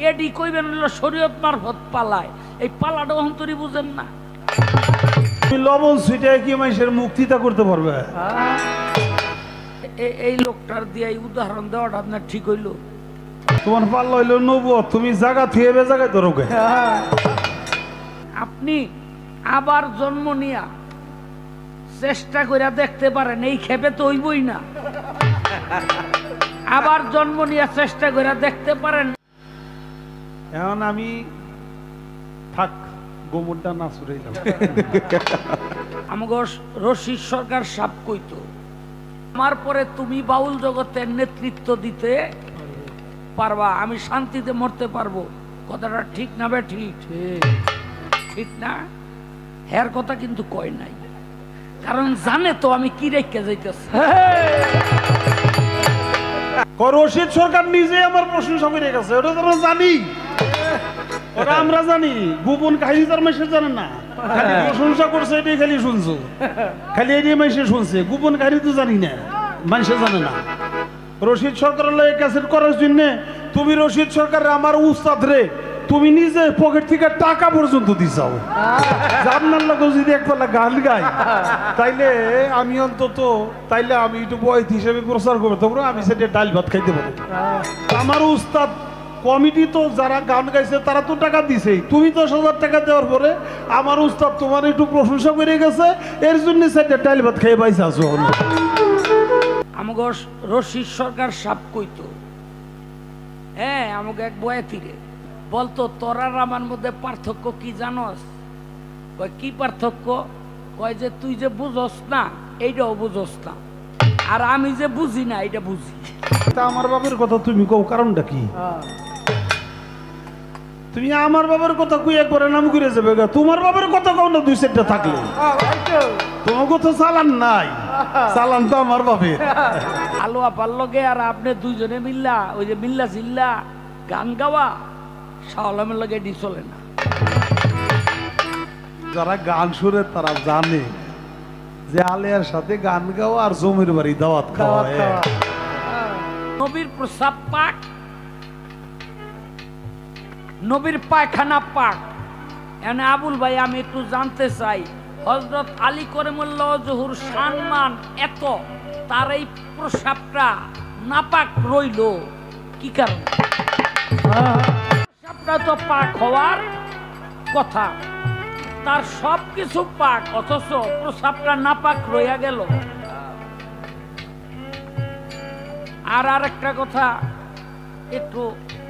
এডি কইবেন হলো শরীয়ত মারফত পালায়, এই পালাটা অন্তরি বুঝেন না। তুমি লবণ ছিটায় কি মানুষের মুক্তিটা করতে পারবে? এই লোকটার দিয়ে উদাহরণ দেওয়াটা আপনার ঠিক হইল? তোমার পাল্লা হইলো নবুয়ত, তুমি জায়গা থুয়ে বে জায়গায় ধরো। আপনি আবার জন্ম নিয়া চেষ্টা করে দেখতে পারেন, এই খেপে তো হইবই না। আবার জন্ম নিয়ে চেষ্টা করে দেখতে পারেন। এখন আমি থাক গোমরটা না ছুড়াইলাম। আমাকে রশিদ সরকার সাপ কইতো, আমার পরে তুমি বাউল জগতের নেতৃত্ব দিতে পারবা, আমি শান্তিতে মরতে পারবো। কথাটা ঠিক না? বে ঠিক ঠিক না? হের কথা কিন্তু কয় নাই, কারণ জানে তো আমি কি রেখে যাইতেছি। রশিদ সরকার নিজে আমার প্রশংসা করে গেছে, ওটা তো আমরা জানি, ওরা আমরা জানি। গোপন কাহিনী তার মাসে জানে না, খালি প্রশংসা করছে এটাই খালি শুনছো, খালি এটাই মাসে শুনছে। গোপন কাহিনী তো জানি না, মানুষে জানে না। রশিদ সরকারের লাগে ক্যাসেট করার জন্য তুমি রশিদ সরকার আমার উস্তাদ রে, তুমি নিজে পকেট থেকে টাকা পর্যন্ত দিছাও। আপনার লোক যদি একবেলা গান গাই তাইলে আমি অন্তত তাইলে আমি একটু বয়স হিসেবে প্রচার করবো, তোমরা আমি সেটা ডাল ভাত খাইতে পারি। আমার উস্তাদ কমিটি তো যারা গান গাইছে তারা তো টাকা দিছেই, তুমি 10,000 টাকা দেওয়ার পরে আমার উস্তাদ তোমার একটু প্রশংসা করে গেছে, এর জন্য সেটা ডাল ভাত খাই পাইছে আছো। আমাকে রশিদ সরকার সাপ কইতো, হ্যাঁ আমাকে এক বয়ে থেকে বলতো, তোরার আমার মধ্যে পার্থক্য কি জানস? কয় কি পার্থক্য? কয় যে তুই যে বুঝস না এইটাও বুঝস না, আর আমি যে বুঝি না এটা বুঝি। তা আমার বাবার কথা তুমি কও, কারণটা কি? তুমি আমার বাবার কথা কই একবারে নাম করে যাবে, তোমার বাবার কথা কও না, 2-4টা থাকলে। তোমার কথা চালান নাই, চালান তো আমার বাপের। আলো আপার লগে আর আপনি দুইজনে মিল্লা ওই যে মিল্লা চিল্লা গান গাওয়া শাওলামের লগে এটি চলে না। যারা গান শুনে তারা জানে যে আলেয়ার সাথে গান গাওয়া আর জমির বাড়ি দাওয়াত খাওয়া। নবীর প্রসাব পাক, নবীর পায়খানা পাক। এনে আবুল ভাই আমি একটু জানতে চাই, হযরত আলী করিমুল্লাহ জহুর সম্মান এত, তার এই প্রসাবটা নাপাক রইল কি কারণে? প্রসাবটা তো পাক হওয়ার কথা, তার সব কিছু পাক, অথচ প্রসাবটা নাপাক রইয়া গেল। আর আরেকটা কথা একটু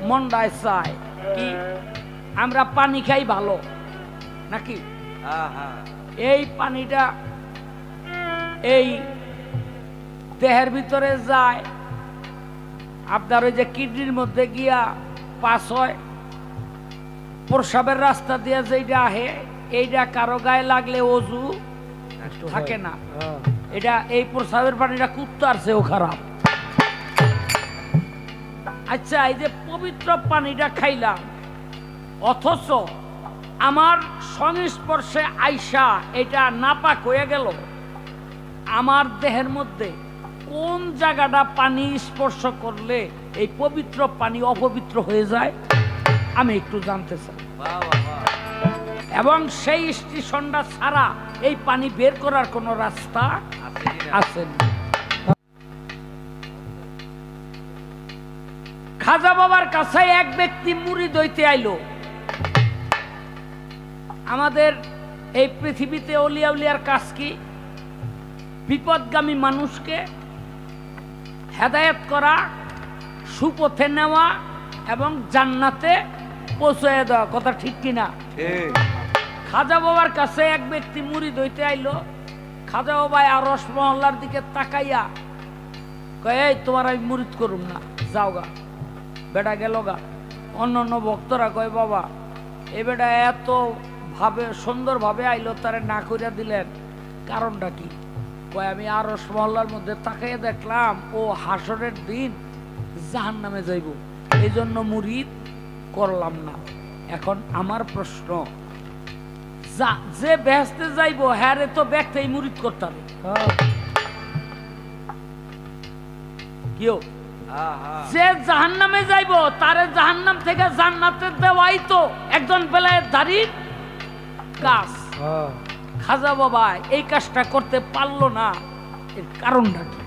মন্ডায় চায় কি, আমরা পানি খাই ভালো নাকি? এই পানিটা এই দেহের ভিতরে যায়, আপনার ওই যে কিডনির মধ্যে গিয়া পাস হয়, প্রসাবের রাস্তা দিয়ে যেটা আহে, এইটা কারো গায়ে লাগলে অজু থাকে না। এটা এই প্রসাবের পানিটা কুত্তার চেয়েও খারাপ। আচ্ছা, এই যে পবিত্র পানিটা খাইলাম, অথচ আমার সংস্পর্শে আইসা এটা নাপাক হয়ে গেল, আমার দেহের মধ্যে কোন জায়গাটা পানি স্পর্শ করলে এই পবিত্র পানি অপবিত্র হয়ে যায় আমি একটু জানতে চাই। এবং সেই স্টেশনটা ছাড়া এই পানি বের করার কোনো রাস্তা আছে না। খাজা বাবার কাছে এক ব্যক্তি মুরিদ হইতে আইলো। আমাদের এই পৃথিবীতে অলিয়া উলিয়ার কাজ কি? বিপদগামী মানুষকে হেদায়েত করা, সুপথে নেওয়া এবং জান্নাতে পৌঁছে দেওয়া। কথা ঠিক কিনা? খাজা বাবার কাছে এক ব্যক্তি মুরিদ হইতে আইলো। খাজা বাবা আরশ মহল্লার দিকে তাকাইয়া কয়, এই তোমার আমি মুরিদ করুম না, যাও গা। বেটা গেল গা। অন্য অন্য ভক্তরা কয়, বাবা এ বেটা এত ভাবে সুন্দরভাবে আইলো, তারে না করিয়া দিলেন, কারণটা কি? কয়, আমি আরশ মহল্লার মধ্যে তাকাইয়া দেখলাম ও হাসরের দিন জাহান্নামে যাইব, এই জন্য মুরিদ করলাম না। এখন আমার প্রশ্ন, যে বেহেশতে যাইব হ্যাঁ রে তো ব্যক্তি মুরিদ করতে হবে। কেউ যে জাহান্নামে যাইব তারে জাহান্নাম থেকে জান্নাতে দেওয়াই তো একজন বেলায়েত দাঁড়ির কাজ। খাজা বাবা এই কাজটা করতে পারলো না, এর কারণটা কি?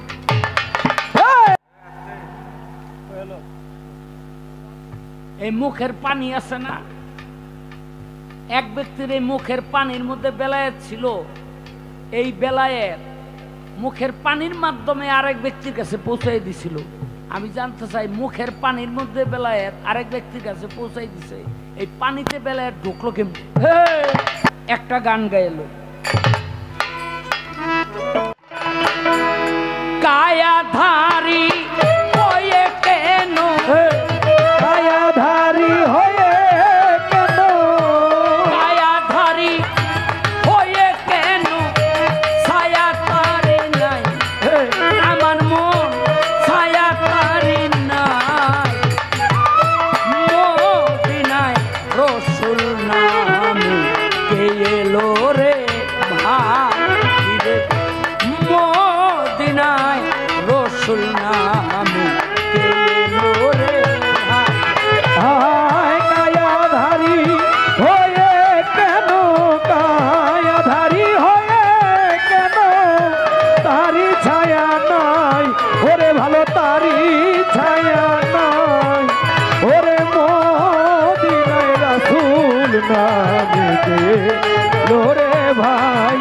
এই মুখের পানি আছে না, এক ব্যক্তির এই মুখের পানির মধ্যে বেলায়েত ছিল। এই বেলায়েত মুখের পানির মাধ্যমে আরেক ব্যক্তির কাছে পৌঁছাই দিছিল। আমি জানতে চাই মুখের পানির মধ্যে বেলায়েত আরেক ব্যক্তির কাছে পৌঁছাই দিছে, এই পানিতে বেলায়েত ঢুকলো কেমন? একটা গান গাইলো, কায়াধারী হয়ে কেন, কায়াধারী হয়ে কেন, কায়াধারী হয়ে কেন ছায়া তারে নাই, আমার মন ছায়া তারে নাই, মদিনায় রসুল নামে কে এলো রে ভাই রে, মদিনায় রসুল নামে কে এলো রে ভাই। হায় কায়াধারী হয়ে কেন, কায়াধারী হয়ে কেন, তারি ছায়া নাই, ওরে ভালো তারি ছায়া নাই, ওরে মদিনায় রাসূল নামে লোরে ভাই,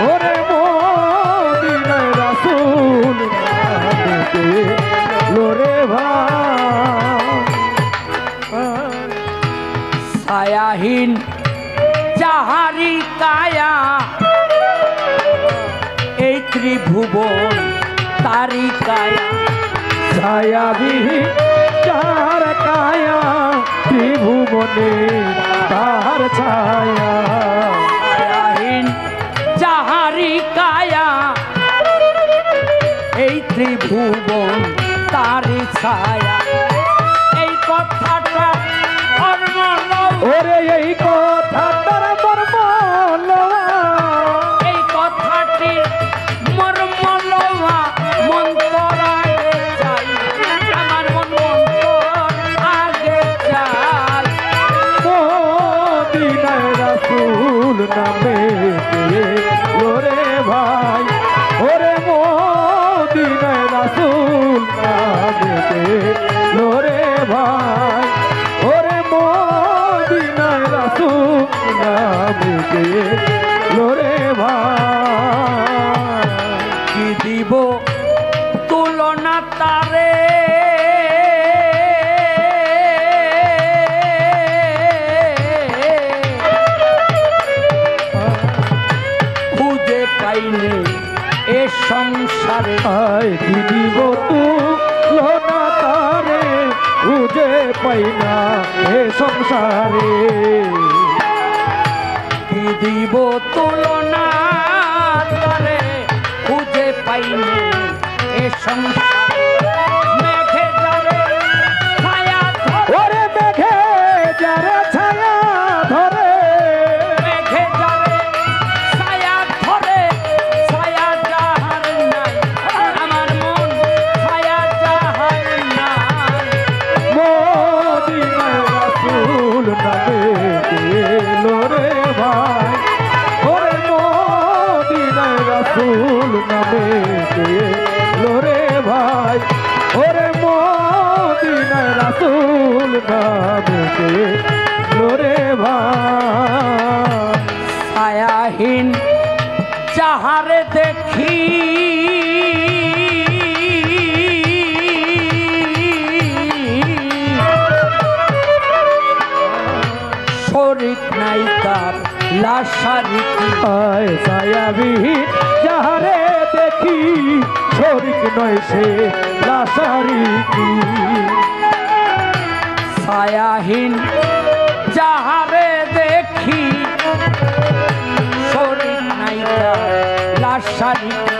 ওরে মদিনায় রাসূল নামে লোরে ভাই। ছায়াহীন যাহারি কায়া, এই ত্রিভুবন তারি কায়া, ছায়াবিহীন যার কায়া, ত্রিভুবনে তার ছায়া। ছায়াহীন যাহারি কায়া, এই ত্রিভুবন তারি ছায়া। এই কথাটা ওরে এই কথা তার মর্ম লওয়া, এই কথাটি মর্ম লওয়া, মন্তর আগে যাই, আমার মন মন্তর আগে যাই। মদিনায় রাসূল নামে লোরে ভাই, ওরে মদিনায় রাসূল নামে লোরে ভাই, ওরে মদিনায় রাসূল নামে লোরে ভাই। কি দিব তুলনা তারে, খুঁজে পাইনি এ সংসারে, আয় কি দিব তুলনা তারে, খুঁজে পাই না এ সংসারে। কি দিব তুলনা তারে, খুঁজে পাইনি এ সংসারে। মেঘে যারে ছায়া ধরে, ওরে মেঘে যারে ছায়া ধরে, মেঘে যারে ছায়া ধরে, ছায়া যাহার নাই, আমার মন ছায়া যাহার নাই। মদিনায় রাসূল নামে লোরে ভাই, ওরে মদিনায় রাসূল নামে লোরে ভাই, ওরে মদিনায় রাসূল নামে লোরে ভাই। ছায়াহীন যাহারে দেখি, শরীক নাই তার লাশারিকি, আয় ছায়াবিহীন যাহারে দেখি, শরীক নয় সে লাশারি কি। ছায়াহীন যাহারে দেখি, শরীক নাই তার লাশারিকি।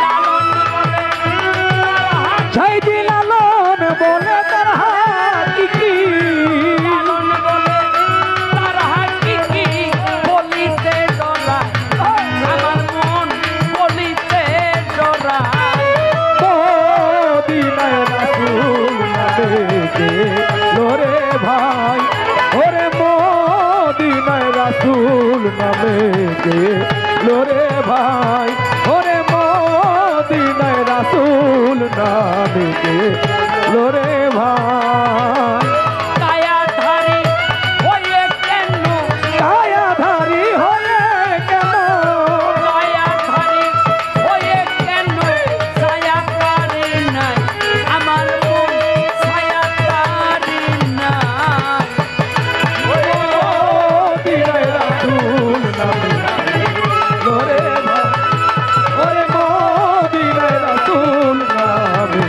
লালন বলে তার হাত, সেই দিন লালন বলে তার হাকিকি, লালন বলে তার হাকিকি, বলিতে ডরায় আমার মন, বলিতে ডরায়। মদিনায় রাসূল লোরে ভাই ওরে মদিনায় রাসূল নামে লোরে ভাই কায়াধারী হয়ে কেন কায়াধারী হয়ে কেন কায়াধারী হয়ে কেন ছায়াকারী নাই আমার মন ছায়াকারী নাই মদিনায় রাসূল নামে লোরে ভাই ওরে মদিনায় রাসূল নামে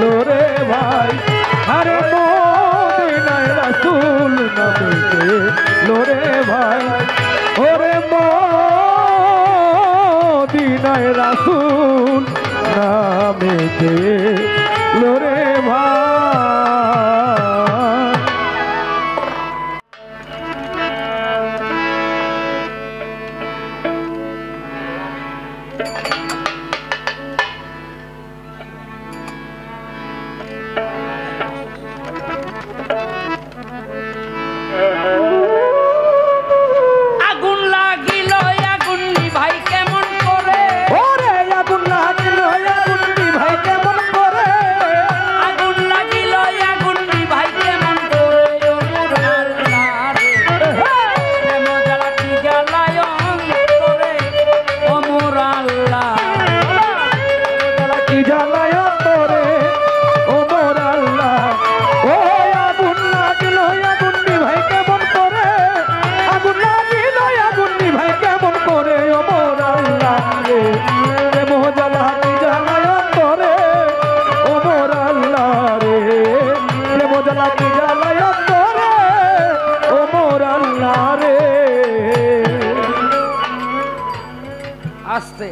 লোরে ভাই আরে মদিনায় রাসূল নামে লোরে ভাই ওরে মদিনায় রাসূল নামে লোরে ভাই আগুন লাগিল আগুন নিভাই কেমন করে ওরে আগুন লাগিল আগুন ভাই কেমন করে আগুন লাগিল আগুন নিভাই কেমন করে ও মোর আল্লাহ রে প্রেম জ্বালাতি জ্বালায় অন্তরে ও মোর আল্লাহ কি জ্বালায় তোরে ও মোর আল্লাহ ও আগুন লাগিল আগুন ভাই কেমন করে আগুন লাগিল আগুন ভাই কেমন করে ও মোর আল্লাহ রে প্রেম জ্বালাতি জ্বালায় তোরে ও মোর আল্লাহ রে প্রেম জ্বালাতি জ্বালায় তোরে ও মোর আল্লাহ রে আস্তে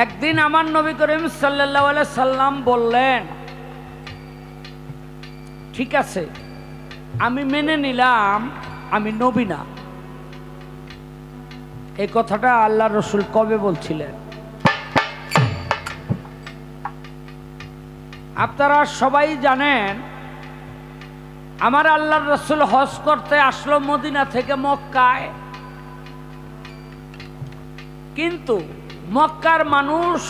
একদিন আমার নবী করিম সাল্লাল্লাহু আলাইহি সাল্লাম বললেন ঠিক আছে আমি মেনে নিলাম আমি নবী না। এই কথাটা আল্লাহ রসুল কবে বলছিলেন? আপনারা সবাই জানেন আমার আল্লাহর রসুল হজ করতে আসলো মদিনা থেকে মক্কায়, কিন্তু মক্কার মানুষ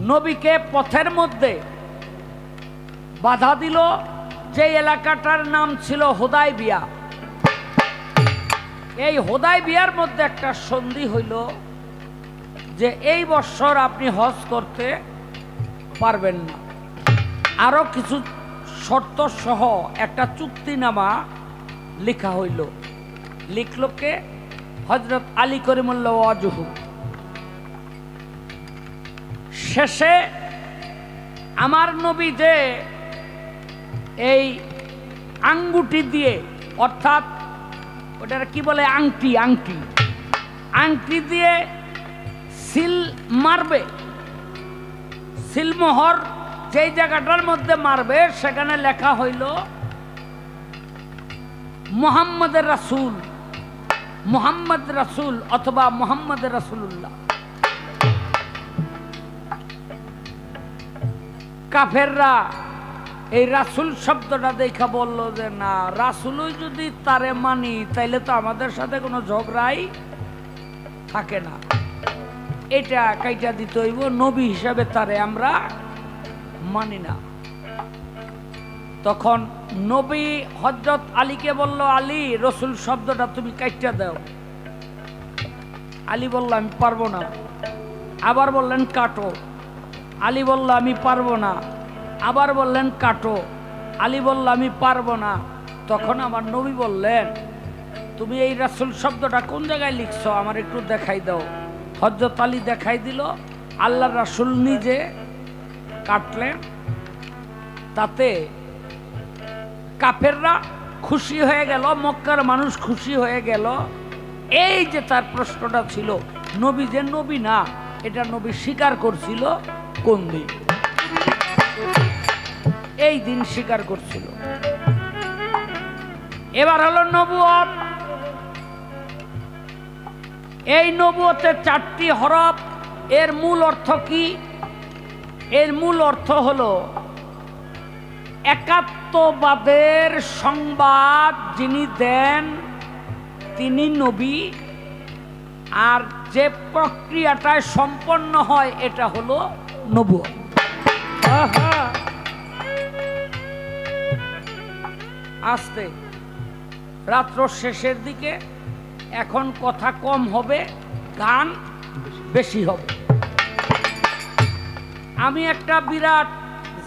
নবীকে পথের মধ্যে বাধা দিল। যে এলাকাটার নাম ছিল হুদায়বিয়া। এই হুদায়বিয়ার মধ্যে একটা সন্ধি হইল যে এই বছর আপনি হজ করতে পারবেন না। আরো কিছু শর্ত সহ একটা চুক্তিনামা লেখা হইল। লিখল কে? হযরত আলী করিমুল্লাহ ওয়াজহু। শেষে আমার নবী যে এই আঙ্গুটি দিয়ে, অর্থাৎ ওটার কি বলে, আংটি, আংটি আংটি দিয়ে সিল মারবে, সিলমোহর যেই জায়গাটার মধ্যে মারবে সেখানে লেখা হইল মুহাম্মদের রাসূল, মুহাম্মদ রাসূল অথবা মুহাম্মদ রাসূলুল্লাহ। কাফেররা এই রাসূল শব্দটা দেখা বলল যে না, রাসূলই যদি তারে মানি তাইলে তো আমাদের সাথে কোনো ঝগড়াই থাকে না, এটা কাইটা দিতে হইব, নবী হিসাবে তারে আমরা মানি না। তখন নবী হযরত আলীকে বলল, আলী, রসুল শব্দটা তুমি কাইটা দাও। আলী বলল আমি পারবো না। আবার বললেন কাটো। আলী বলল আমি পারবো না। আবার বললেন কাটো। আলী বলল আমি পারবো না। তখন আমার নবী বললেন, তুমি এই রাসূল শব্দটা কোন জায়গায় লিখছো আমার একটু দেখাই দাও। হযরত আলী দেখাই দিল। আল্লাহর রাসূল নিজে কাটলেন। তাতে কাফেররা খুশি হয়ে গেল, মক্কার মানুষ খুশি হয়ে গেল। এই যে তার প্রশ্নটা ছিল নবী যে নবী না, এটা নবী স্বীকার করছিল কোন দিন? এই দিন স্বীকার করছিল। এবার হলো নবুয়ত। এই নবুয়তের 4টি হরফ। এর মূল অর্থ কি? এর মূল অর্থ হলো একাত্মবাদের সংবাদ যিনি দেন তিনি নবী, আর যে প্রক্রিয়াটায় সম্পন্ন হয় এটা হলো নবুয়ত। আস্তে রাত্র শেষের দিকে, এখন কথা কম হবে, গান বেশি হবে। আমি একটা বিরাট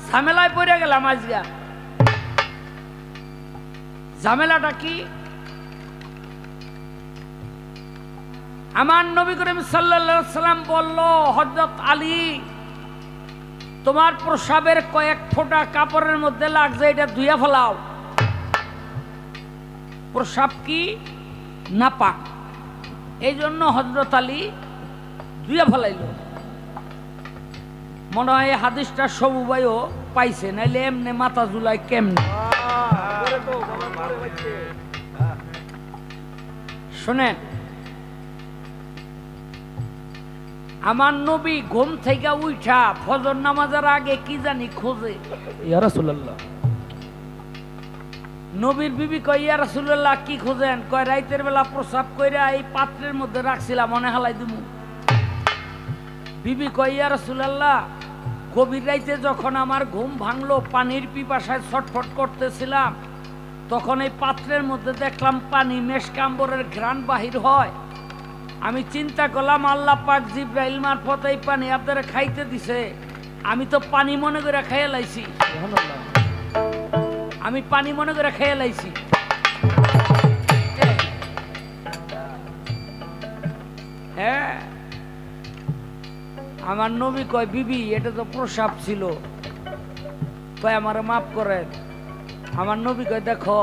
ঝামেলায় পড়ে গেলাম আজকে। ঝামেলাটা কি? আমার নবী করিম সাল্লাল্লাহু আলাইহি সাল্লাম বলল, হযরত আলী তোমার প্রসাবের কয়েক ফোঁটা কাপড়ের মধ্যে লাগছে, এটা ধুইয়া ফেলাও। প্রসাব কি? নাপাক। এই জন্য হযরত আলী ধুইয়া ফেলাইল। মনে হয় এই হাদিসটা সবু ভাইও পাইছে, নাইলে এমনি মাথা ঝুলাই কেমনে। শোনেন, আমার নবী ঘুম থেকে উঠা ফজর নামাজের আগে কি জানি খোঁজে। ইয়া রাসূলুল্লাহ। নবীর বিবি কয়, ইয়া রাসূলুল্লাহ কি খোঁজেন? কয়, রাইতের বেলা প্রসাব কইরা এই পাত্রের মধ্যে রাখছিলাম, মনে হালাই দিমু। বিবি কয়, ইয়া রাসূলুল্লাহ গভীর রাইতে যখন আমার ঘুম ভাঙলো, পানির পিপাসায় ছটফট করতেছিলাম, তখন এই পাত্রের মধ্যে দেখলাম পানি, মেশকাম্বরের ঘ্রাণ বাহির হয়। আমি চিন্তা করলাম আল্লাহ পাক জিব্রাইল মারফত এই পানি আপনারা খাইতে দিছে, আমি তো পানি মনে করে খেয়ে লাইছি। আমি পানি মনে করে খেয়ে লাইছি। হ্যাঁ, আমার নবী কয়, বিবি এটা তো প্রসাব ছিল। কয়, আমার মাফ করেন। আমার নবী কয়, দেখো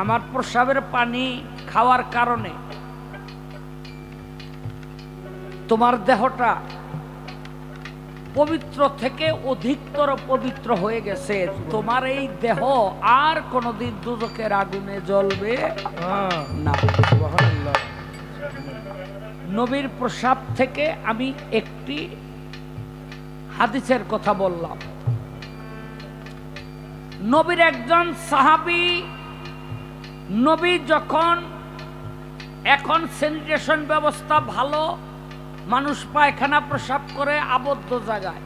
আমার প্রসাবের পানি খাওয়ার কারণে তোমার দেহটা পবিত্র থেকে অধিকতর পবিত্র হয়ে গেছে। তোমার এই দেহ আর কোনোদিন দুজকের আগুনে জ্বলবে না। নবীর প্রসাব থেকে আমি একটি হাদিসের কথা বললাম। নবীর একজন সাহাবী, নবী যখন, এখন স্যানিটেশন ব্যবস্থা ভালো, মানুষ পায়খানা প্রসাব করে আবদ্ধ জায়গায়,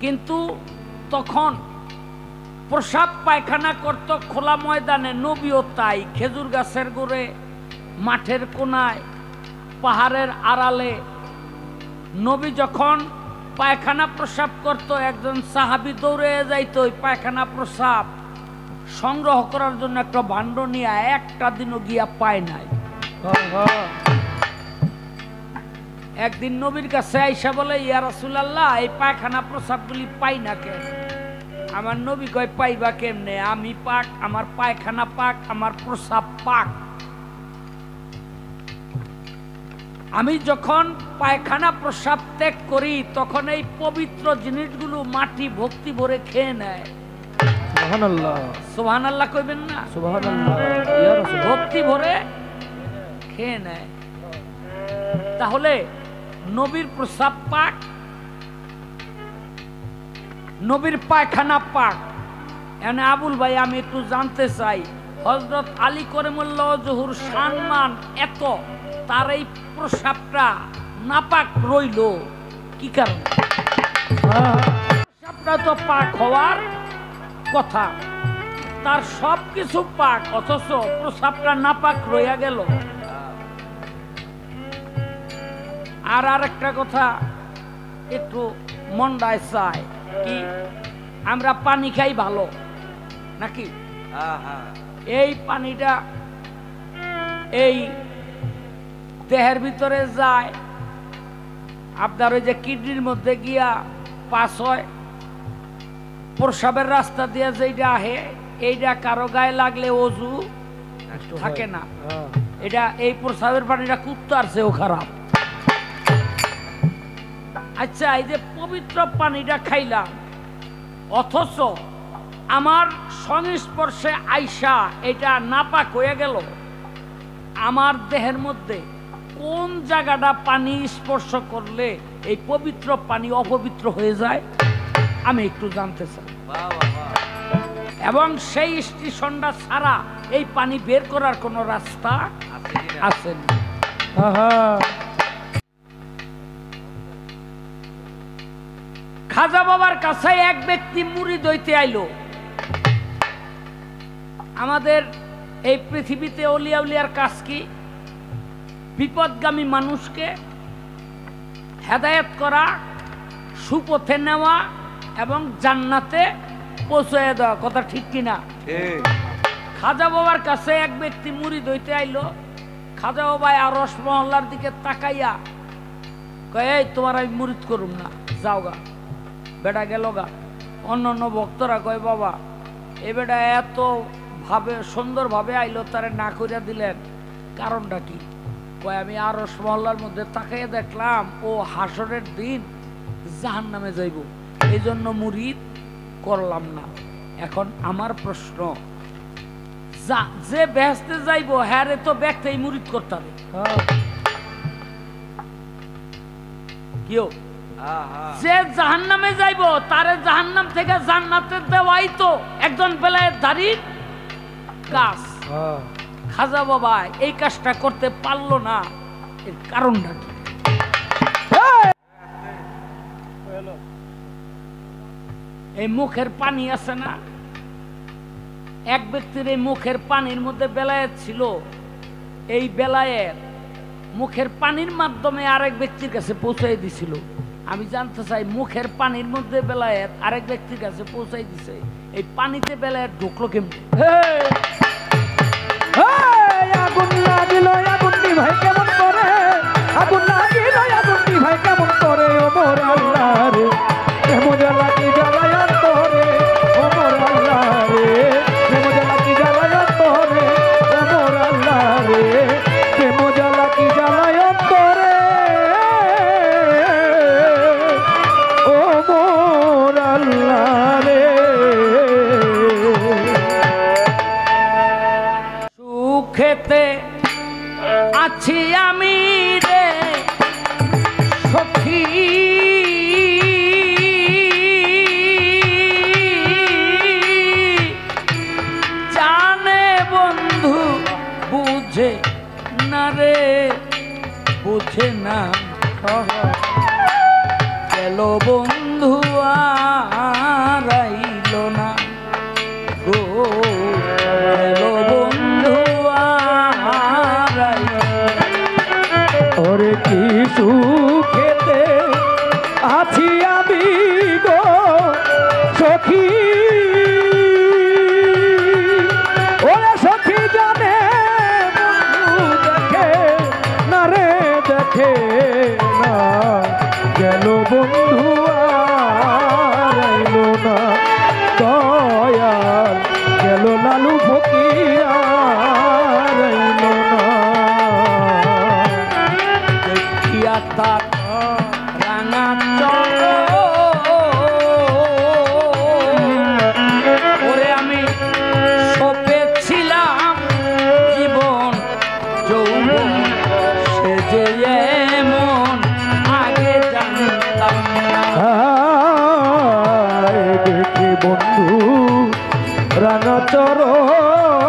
কিন্তু তখন প্রসাব পায়খানা করত খোলা ময়দানে। নবীও তাই, খেজুর গাছের গোড়ে, মাঠের কোনায়, পাহাড়ের আড়ালে। নবী যখন পায়খানা প্রসাব করত, একজন সাহাবী দৌড়ে যাইতো ওই পায়খানা প্রসাব সংগ্রহ করার জন্য একটা ভাণ্ড নিয়ে, একটা দিনও গিয়া পায় নাই। একদিন নবীর কাছে আইসা বলে, ইয়া রাসূলুল্লাহ এই পায়খানা প্রসাবগুলি পাই না কেন? আমার নবী কয়, পাইবা কেমনে? আমি পাক, আমার পায়খানা পাক, আমার প্রসাব পাক। আমি যখন পায়খানা প্রসাব ত্যাগ করি, তখন এই পবিত্র জিনিসগুলো মাটি ভক্তি ভরে খেয়ে নেয়। সুবহানাল্লাহ। সুবহানাল্লাহ কইবেন না? সুবহানাল্লাহ। ইয়া রাসূল। ভক্তি ভরে খেয়ে নেয়। তাহলে নবীর প্রসাব পাক, নবীর পায়খানা পাক। এনে আবুল ভাই, আমি একটু জানতে চাই, হযরত আলী করিমুল্লাহ ওয়াজহুর সম্মান এত, তার এই প্রসাবটা নাপাক রইল কি কারণে? প্রসাবটা তো পাক হওয়ার কথা, তার সব কিছু পাক, অথচ প্রসাবটা নাপাক রইয়া গেল। আর একটা কথা একটু মন্ডায় চাই, কি আমরা পানি খাই ভালো নাকি? এই পানিটা এই দেহের ভিতরে যায়, আপনার ওই যে কিডনির মধ্যে গিয়া পাস হয়, প্রসাবের রাস্তা দিয়ে যেটা আহে, এইটা কারো গায়ে লাগলে অজু থাকে না। এটা এই প্রসাবের পানিটা কুত্তার চেয়েও খারাপ। আচ্ছা, এই যে পবিত্র পানিটা খাইলাম, অথচ আমার সংস্পর্শে আইসা এটা নাপাক হয়ে গেল, আমার দেহের মধ্যে কোন জায়গাটা পানি স্পর্শ করলে এই পবিত্র পানি অপবিত্র হয়ে যায়? আমি একটু জানতে চাই। এবং সেই স্টেশনটা ছাড়া এই পানি বের করার কোনো রাস্তা আছে না। খাজা বাবার কাছে এক ব্যক্তি মুরিদ হইতে আইলো। আমাদের এই পৃথিবীতে অলিয়া উলিয়ার কাজ কি? বিপদগামী মানুষকে হেদায়েত করা, সুপথে নেওয়া এবং জান্নাতে পৌঁছে দেওয়া। কথা ঠিক কিনা? খাজা বাবার কাছে এক ব্যক্তি মুরিদ হইতে আইলো। খাজা বাবা আরশ মহল্লার দিকে তাকাইয়া কয়, এই তোমার আমি মুরিদ করুম না, যাও গা। বেটা গেল গা। অন্য অন্য ভক্তরা কয়, বাবা এ বেটা এত ভাবে সুন্দরভাবে আইলো, তারে না করিয়া দিলেন, কারণটা কি? কয়, আমি আরশ মহল্লার মধ্যে তাকাইয়া দেখলাম ও হাসরের দিন জাহান্নামে যাইব, এই জন্য মুরিদ করলাম না। এখন আমার প্রশ্ন, যে বেহেশতে যাইব হ্যাঁ রে তো ব্যক্তি মুরিদ করতে হবে। যে জাহান্নামে যাইব তারে জাহান্নাম থেকে জান্নাতে দেওয়াই তো একজন বেলায়েতধারীর কাজ। খাজা বাবা এই কাজটা করতে পারলো না, এর কারণটা কি? এই মুখের পানি আছে না, এক ব্যক্তির এই মুখের পানির মধ্যে বেলায়েত ছিল। এই বেলায়েত মুখের পানির মাধ্যমে আরেক ব্যক্তির কাছে পৌঁছাই দিছিল। আমি জানতে চাই, মুখের পানির মধ্যে বেলায়েত আরেক ব্যক্তির কাছে পৌঁছাই দিছে, এই পানিতে বেলায়েত ঢুকলো কেমনে? আগুন লাগিল আগুন নিভাই কেমন করে, আগুন লাগিল আগুন নিভাই কেমন করে, ও মোর আল্লাহ রে কেমন জ্বালা কি জ্বালায় অন্তরে, ও মোর আল্লাহ রে কেমন জ্বালা কি জ্বালায় অন্তরে, ও মোর আল্লাহ রে কেমন জ্বালা কি জ্বালায় অন্তরে, ও মোর আল্লাহ রে। সুখেতে আছি আমি রে সখী, জানে বন্ধু বুঝে না রে, বুঝে না। গেল বন্ধু আর আইল না গো, গেল বন্ধু আর আইল না। ওরে কি সুখেতে আছি আমি গো সখী, ওরে সখী জানে বন্ধু দেখে না রে, দেখে না। গেল বন্ধু আর আইলো না দয়াল, গেল লালু ফকির আর আইলো না। দেখিয়া তার রাঙা চল, ওরে আমি সপেছিলাম জীবন যৌবন, সে যে এমন আগে জানতাম না। দেখি বন্ধু রাঙা চরণ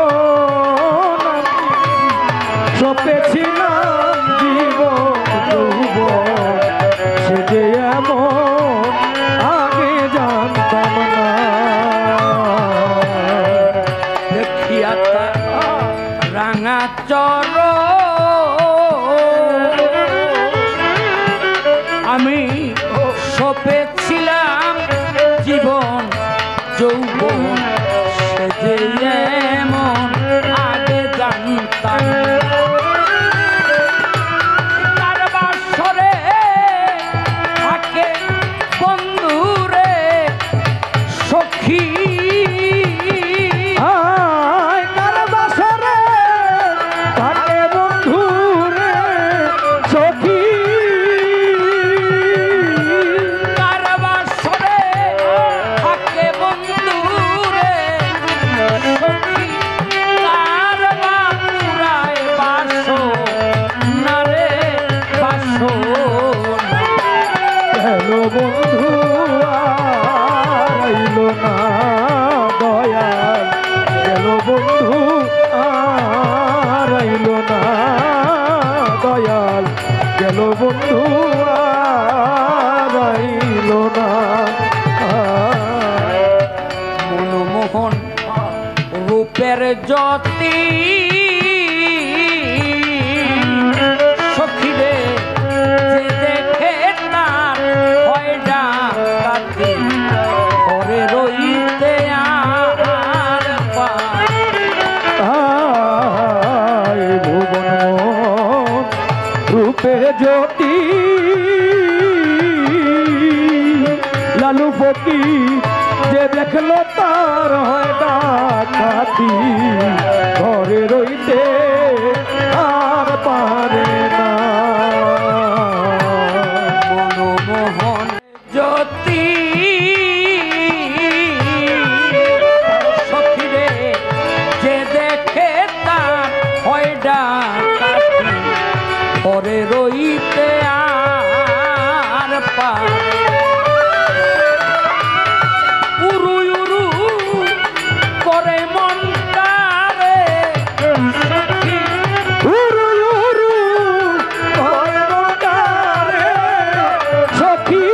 সপেছিলাম জীবন যৌবন, সে যে এমন আগে জানতাম না। দেখিয়া তার রাঙা চর আমি সপেছিলাম জীবন যৌবন, সে যে এমন আগে জানতাম না। তার বাসরে থাকে বন্ধুরে সখী, কার বাসরে থাকে বন্ধু রে সখী, কার বাসরে থাকে বন্ধুরে সখী, কার বাপুরায় বাসো না রে, বাসো না। গেল বন্ধু আর আইলো না। জ্যোতি সখীরে যে দেখে তার হয় ডাকাতি করে রইতে আর পায়। ভুবন রূপের জ্যোতি লালু ফকি যে দেখলো তার হয় ডাকাতি ঘরে রইতে আর পারে না। মনমোহন জ্যোতি সখীরে যে দেখে তার হয় ডাকাতি ঘরে রইতে আর পারে। উরু উরু করে মনটারে উরু উরু করে মনটারে সখী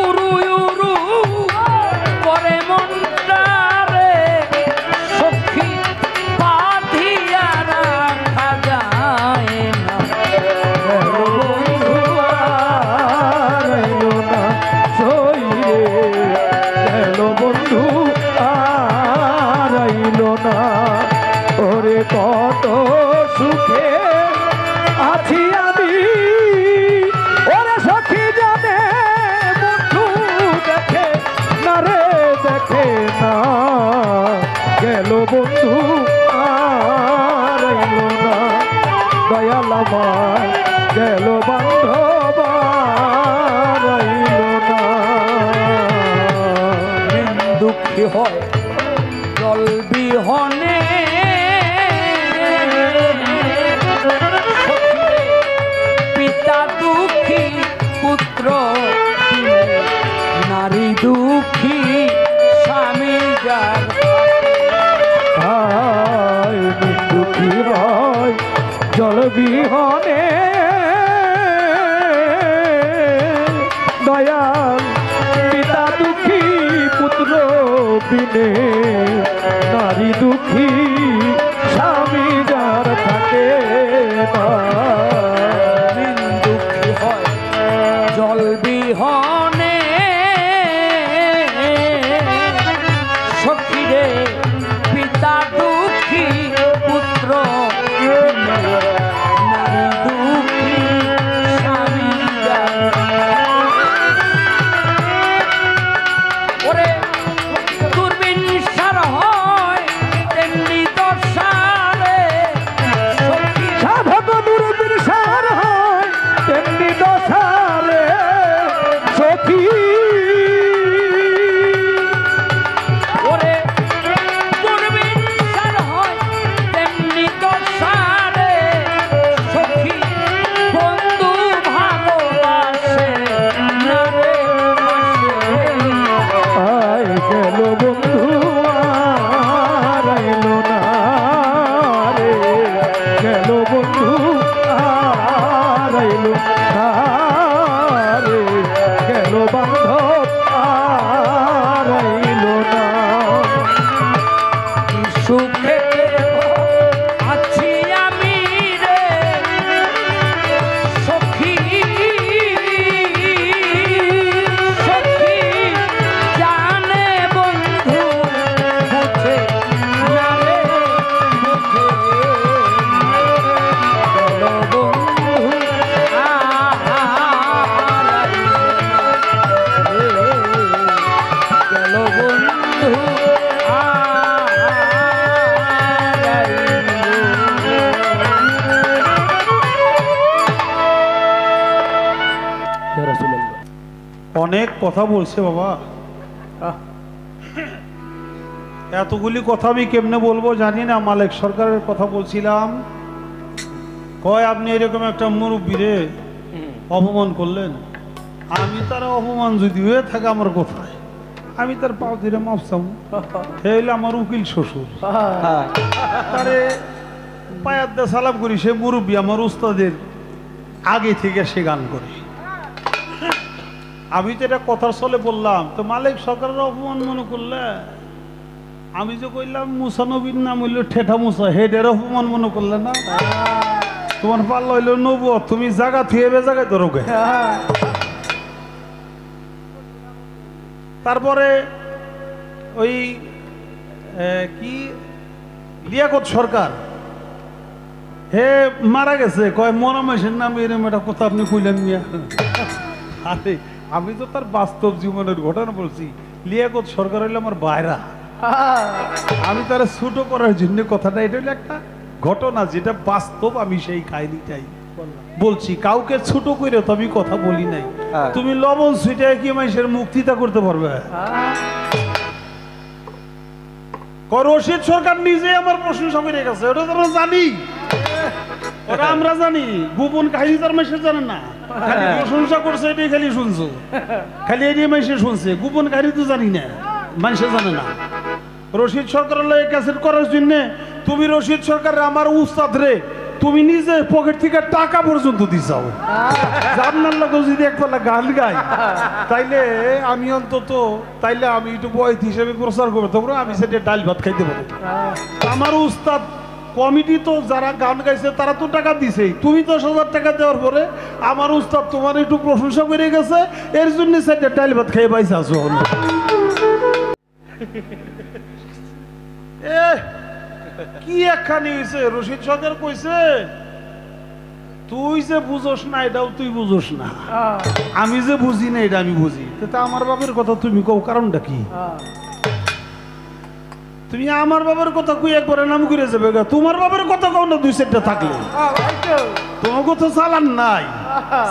উরু উরু করে মনটারে সখী বাঁধিয়া রাখা যায় না। বন্ধু আইল না ওরে কত সুখে আছি আমি ওরে সখী জানে বন্ধু দেখে না রে দেখে না গেল বন্ধু আইল না দয়াল আমার গেল বান্ধব আইল না। দুঃখী হয় জল বিহনে পিতা দুঃখী পুত্র নারী দুঃখী স্বামী যার দুঃখী হয় জল বিহনে দয়াল পিতা দুঃখী পুত্র বিনে নারী দুঃখী স্বামী যার থাকে না। দুঃখী হয় জল বিহনে সখীরে পিতা দুঃখী পুত্র নারী দুঃখী স্বামী যার। ওরে দুর্বিনসার হয় তেমনি দশারে সখী সাধক দুর্বীর সার হয় তেমনি দশারে সখী ওরে দুর্বিনসার হয় তেমনি দশারে সখী বন্ধু ভালোবাসে না রে আয় গেল বন্ধু আর আইল না রে গেল বন্ধু আর আইল না রে গেল বান্ধব আর আইল না। সুখে আছি আমি রে সখী সখী জানে বন্ধু বুঝে না রে বুঝে গেল বন্ধু গেল বন্ধু অনেক কথা বলছে বাবা, এতগুলি কথা আমি কেমনে বলবো জানি না। মালিক সরকারের কথা বলছিলাম, কয় আপনি এরকম একটা মুরব্বীরে অপমান করলেন। আমি তার অপমান যদি হয়ে থাকে আমার কোথায়, আমি তার পাও ধরে মাপ চাবো। হইলে আমার উকিল শ্বশুর, তারে পায়ার দিয়ে সালাম করি। সে মুরব্বী, আমার উস্তাদের আগে থেকে সে গান করে। আমি তো এটা কথার চলে বললাম, তো মালিক সরকারের অপমান মনে করলে আমি যে কইলাম মুসা নবীর নাম হইলো ঠেঠা মুসা, হেডের অপমান মনে করলে না? তোমার পাল্লা হইলো নবুয়ত, তুমি জায়গা থুয়ে বে জায়গায় ধরোগে। তারপরে ওই কি লিয়াকত সরকার হে মারা গেছে, কয় মনামেশের নাম এরম একটা কথা আপনি কইলেন মিয়া। আরে আমি তো তার বাস্তব জীবনের ঘটনা বলছি। লিয়াকত সরকার হইলো আমার বাইরা, আমি তারা ছোট করার জন্য কথাটা, এটা হলো একটা ঘটনা যেটা বাস্তব, আমি সেই কাহিনীটাই বলছি। কাউকে ছোট করে তো আমি কথা বলি নাই। তুমি লবণ ছুটায় কি মানুষের মুক্তিটা করতে পারবে? রশিদ সরকার নিজে আমার প্রশংসা করে গেছে, ওটা তো আমরা জানি, ওটা আমরা জানি। গোপন কাহিনী তার মানুষের জানেন না, খালি প্রশংসা করছে এটাই খালি শুনছো, খালি এটাই মানুষের শুনছে, গোপন কাহিনী তো জানি না, মানুষে জানে না। রশিদ সরকারের লয়ে ক্যাসেট করার জন্য তুমি রশিদ সরকারের আমার উস্তাদ রে তুমি নিজে পকেট থেকে টাকা পর্যন্ত দিছাও। আপনার লোক যদি একবেলা গান গাই তাইলে আমি অন্তত তাইলে আমি একটু বয়স হিসেবে প্রচার করতে পারবো, আমি সেটা ডাল ভাত খাইতে পারবো। আমার উস্তাদ কমিটি তো যারা গান গাইছে তারা তো টাকা দিছেই, তুমি 10,000 টাকা দেওয়ার পরে আমার উস্তাদ তোমার একটু প্রশংসা করে গেছে, এর জন্য সেটা ডাল ভাত খাই পাইছে আছো। কি একখানি হয়েছে, রশিদ সরকার কইছে তুই যে বুঝোস না এটাও তুই বুঝোস না, আমি যে বুঝি না এটা আমি বুঝি। তা আমার বাবার কথা তুমি কও, কারণটা কি? তুমি আমার বাবার কথা কই একবারে নাম করে যাবে, তোমার বাবার কথা কও না 2-4টা থাকলে। তোমার কথা চালান নাই,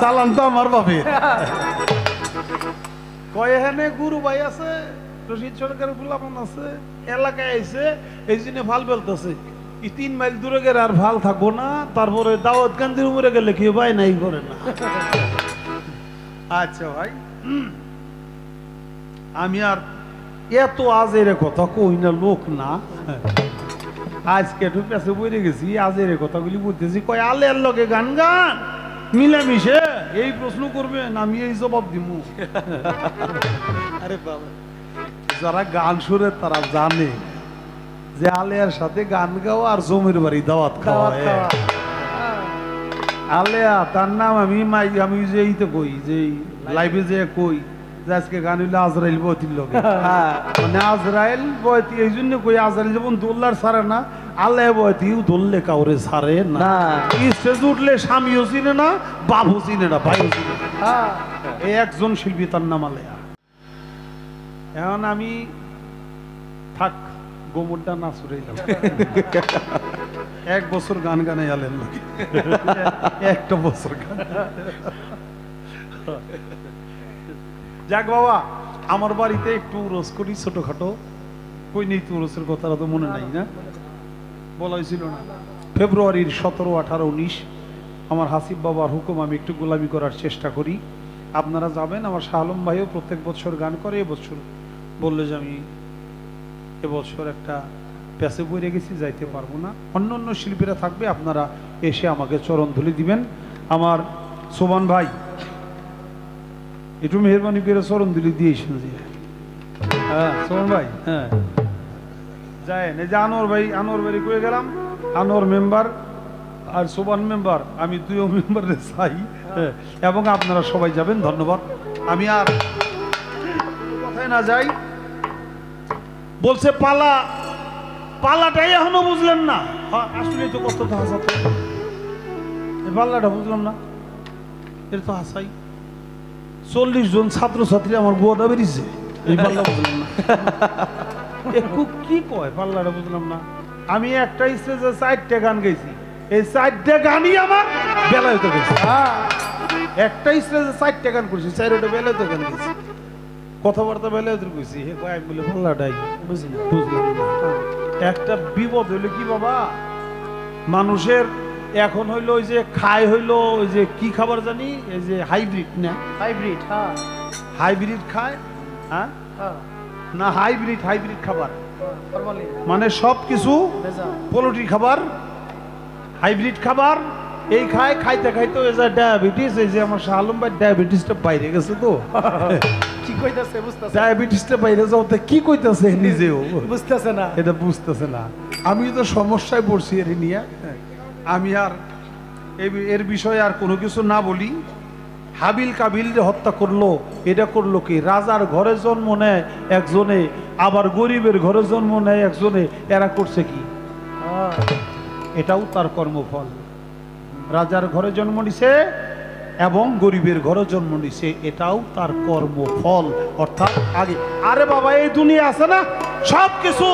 চালান তো আমার বাপের। কয় হেনে গুরু ভাই আছে, রশিদ সরকারের গোলামন আছে, এলাকায় আইছে, এই জন্য ভাল বেলতেছে। 3 মাইল দূরে গেলে আর ভাল থাকবো না, তারপরে দাওয়াত কান্দির উপরে গেলে কেউ ভাই নাই করে না। আচ্ছা ভাই, আমি আর এত আজের কথা কই না, লোক না আজকে একটু পেছে বইরে গেছি, আজের কথাগুলি বলতেছি। কয় আলের লগে গান গান মিলামিশে এই প্রশ্ন করবেন, আমি এই জবাব দিব। আরে বাবা, যারা গান শুনে তারা জানে যে আলেয়ার সাথে গান গাওয়া আর জমির বাড়ি দাওয়াত খাওয়া। আলেয়া তার নাম আমি যে এই তো কই, যে লাইভে যে কই যে আজকে গান হইলো আজরাইল বয়তির লগে, মানে আজরাইল বয়তি এই জন্য কই, আজরাইল যেমন দোল্লার ছাড়ে না, আল্লাহ বয়তিও ধরলে কাউরে ছাড়ে না। স্টেজ উঠলে স্বামীও চিনে না, বাবু চিনে না, ভাইও চিনে না। এই একজন শিল্পী, তার নাম আলেয়া। এখন আমি থাক গোমরটা না ছুড়াইলাম, 1 বছর গান গানে আলেন না, 1 বছর গান। যাক বাবা, আমার বাড়িতে একটু উরস করি ছোটখাটো, কই নেই তো উরসের কথাটা তো মনে নাই না, বলা হয়েছিল না? ফেব্রুয়ারির 17, 18, 19 আমার হাসিব বাবার হুকুম আমি একটু গোলামি করার চেষ্টা করি। আপনারা যাবেন, আমার শাহ আলম ভাইও প্রত্যেক বছর গান করে। এবছর বললে যে আমি এবছর একটা প্যাসে বইরে গেছি, যাইতে পারবো না। অন্য অন্য শিল্পীরা থাকবে, আপনারা এসে আমাকে চরণ ধুলি দিবেন। আমার সোবান ভাই একটু মেহরবানি করে চরণ ধুলি দিয়েছেন। হ্যাঁ সোবান ভাই, হ্যাঁ যায় না যে আনোয়ার ভাই, আনোয়ার বাড়ি করে গেলাম, আনোয়ার মেম্বার আর সোবান মেম্বার, আমি 2 মেম্বারে চাই, এবং আপনারা সবাই যাবেন। ধন্যবাদ। আমি আর কথায় না যাই, বলছে পালা, পালাটাই এখনো বুঝলেন না? আসলে তো কত তো হাসা, পাল্লাটা বুঝলাম না, এর তো হাসাই। 40 জন ছাত্রছাত্রী আমার বুয়াটা বেরিয়েছে, এই পাল্লা বুঝলাম না। কি কয় পাল্লাটা বুঝলাম না? আমি একটা স্টেজে 4টা গান গেছি, এই 4টা গানই আমার বেলায়তে গেছে। একটা স্টেজে 4টা গান করছি, 4টা বেলায়তে গান গেছি, কথাবার্তা বেলায়তে কইছি। হে কয় আমি বলে পাল্লাটাই বুঝি না, বুঝলাম না। একটা বিপদ হইলো কি বাবা, মানুষের এখন হইলো ওই যে খায় হইলো ওই যে কি খাবার জানি, এই যে হাইব্রিড না, হাইব্রিড, হাইব্রিড খায়, হ্যাঁ না হাইব্রিড খাবার, মানে সব কিছু পোলট্রি খাবার, হাইব্রিড খাবার এই খায়, খাইতে খাইতে ওই যে ডায়াবেটিস, এই যে আমার শাহ আলম ভাই ডায়াবেটিসটা বাইরে গেছে তো কি কইতাছে বুঝতাছে ডায়াবেটিসটা বাইরে যাওয়াতে কি কইতাছে নিজেও বুঝতাছে না এটা বুঝতেছে না। আমি তো সমস্যায় পড়ছি এর নিয়ে। আমি আর এর বিষয়ে আর কোনো কিছু না বলি। হাবিল কাবিল যে হত্যা করলো, এটা করলো কি? রাজার ঘরে জন্ম নেয় একজনে, আবার গরিবের ঘরে জন্ম নেয় একজনে, এরা করছে কি? এটাও তার কর্মফল। রাজার ঘরে জন্ম নিছে এবং গরিবের ঘরে জন্ম নিছে, এটাও তার কর্মফল। অর্থাৎ আগে আরে বাবা এই দুনিয়া আছে না, সব কিছু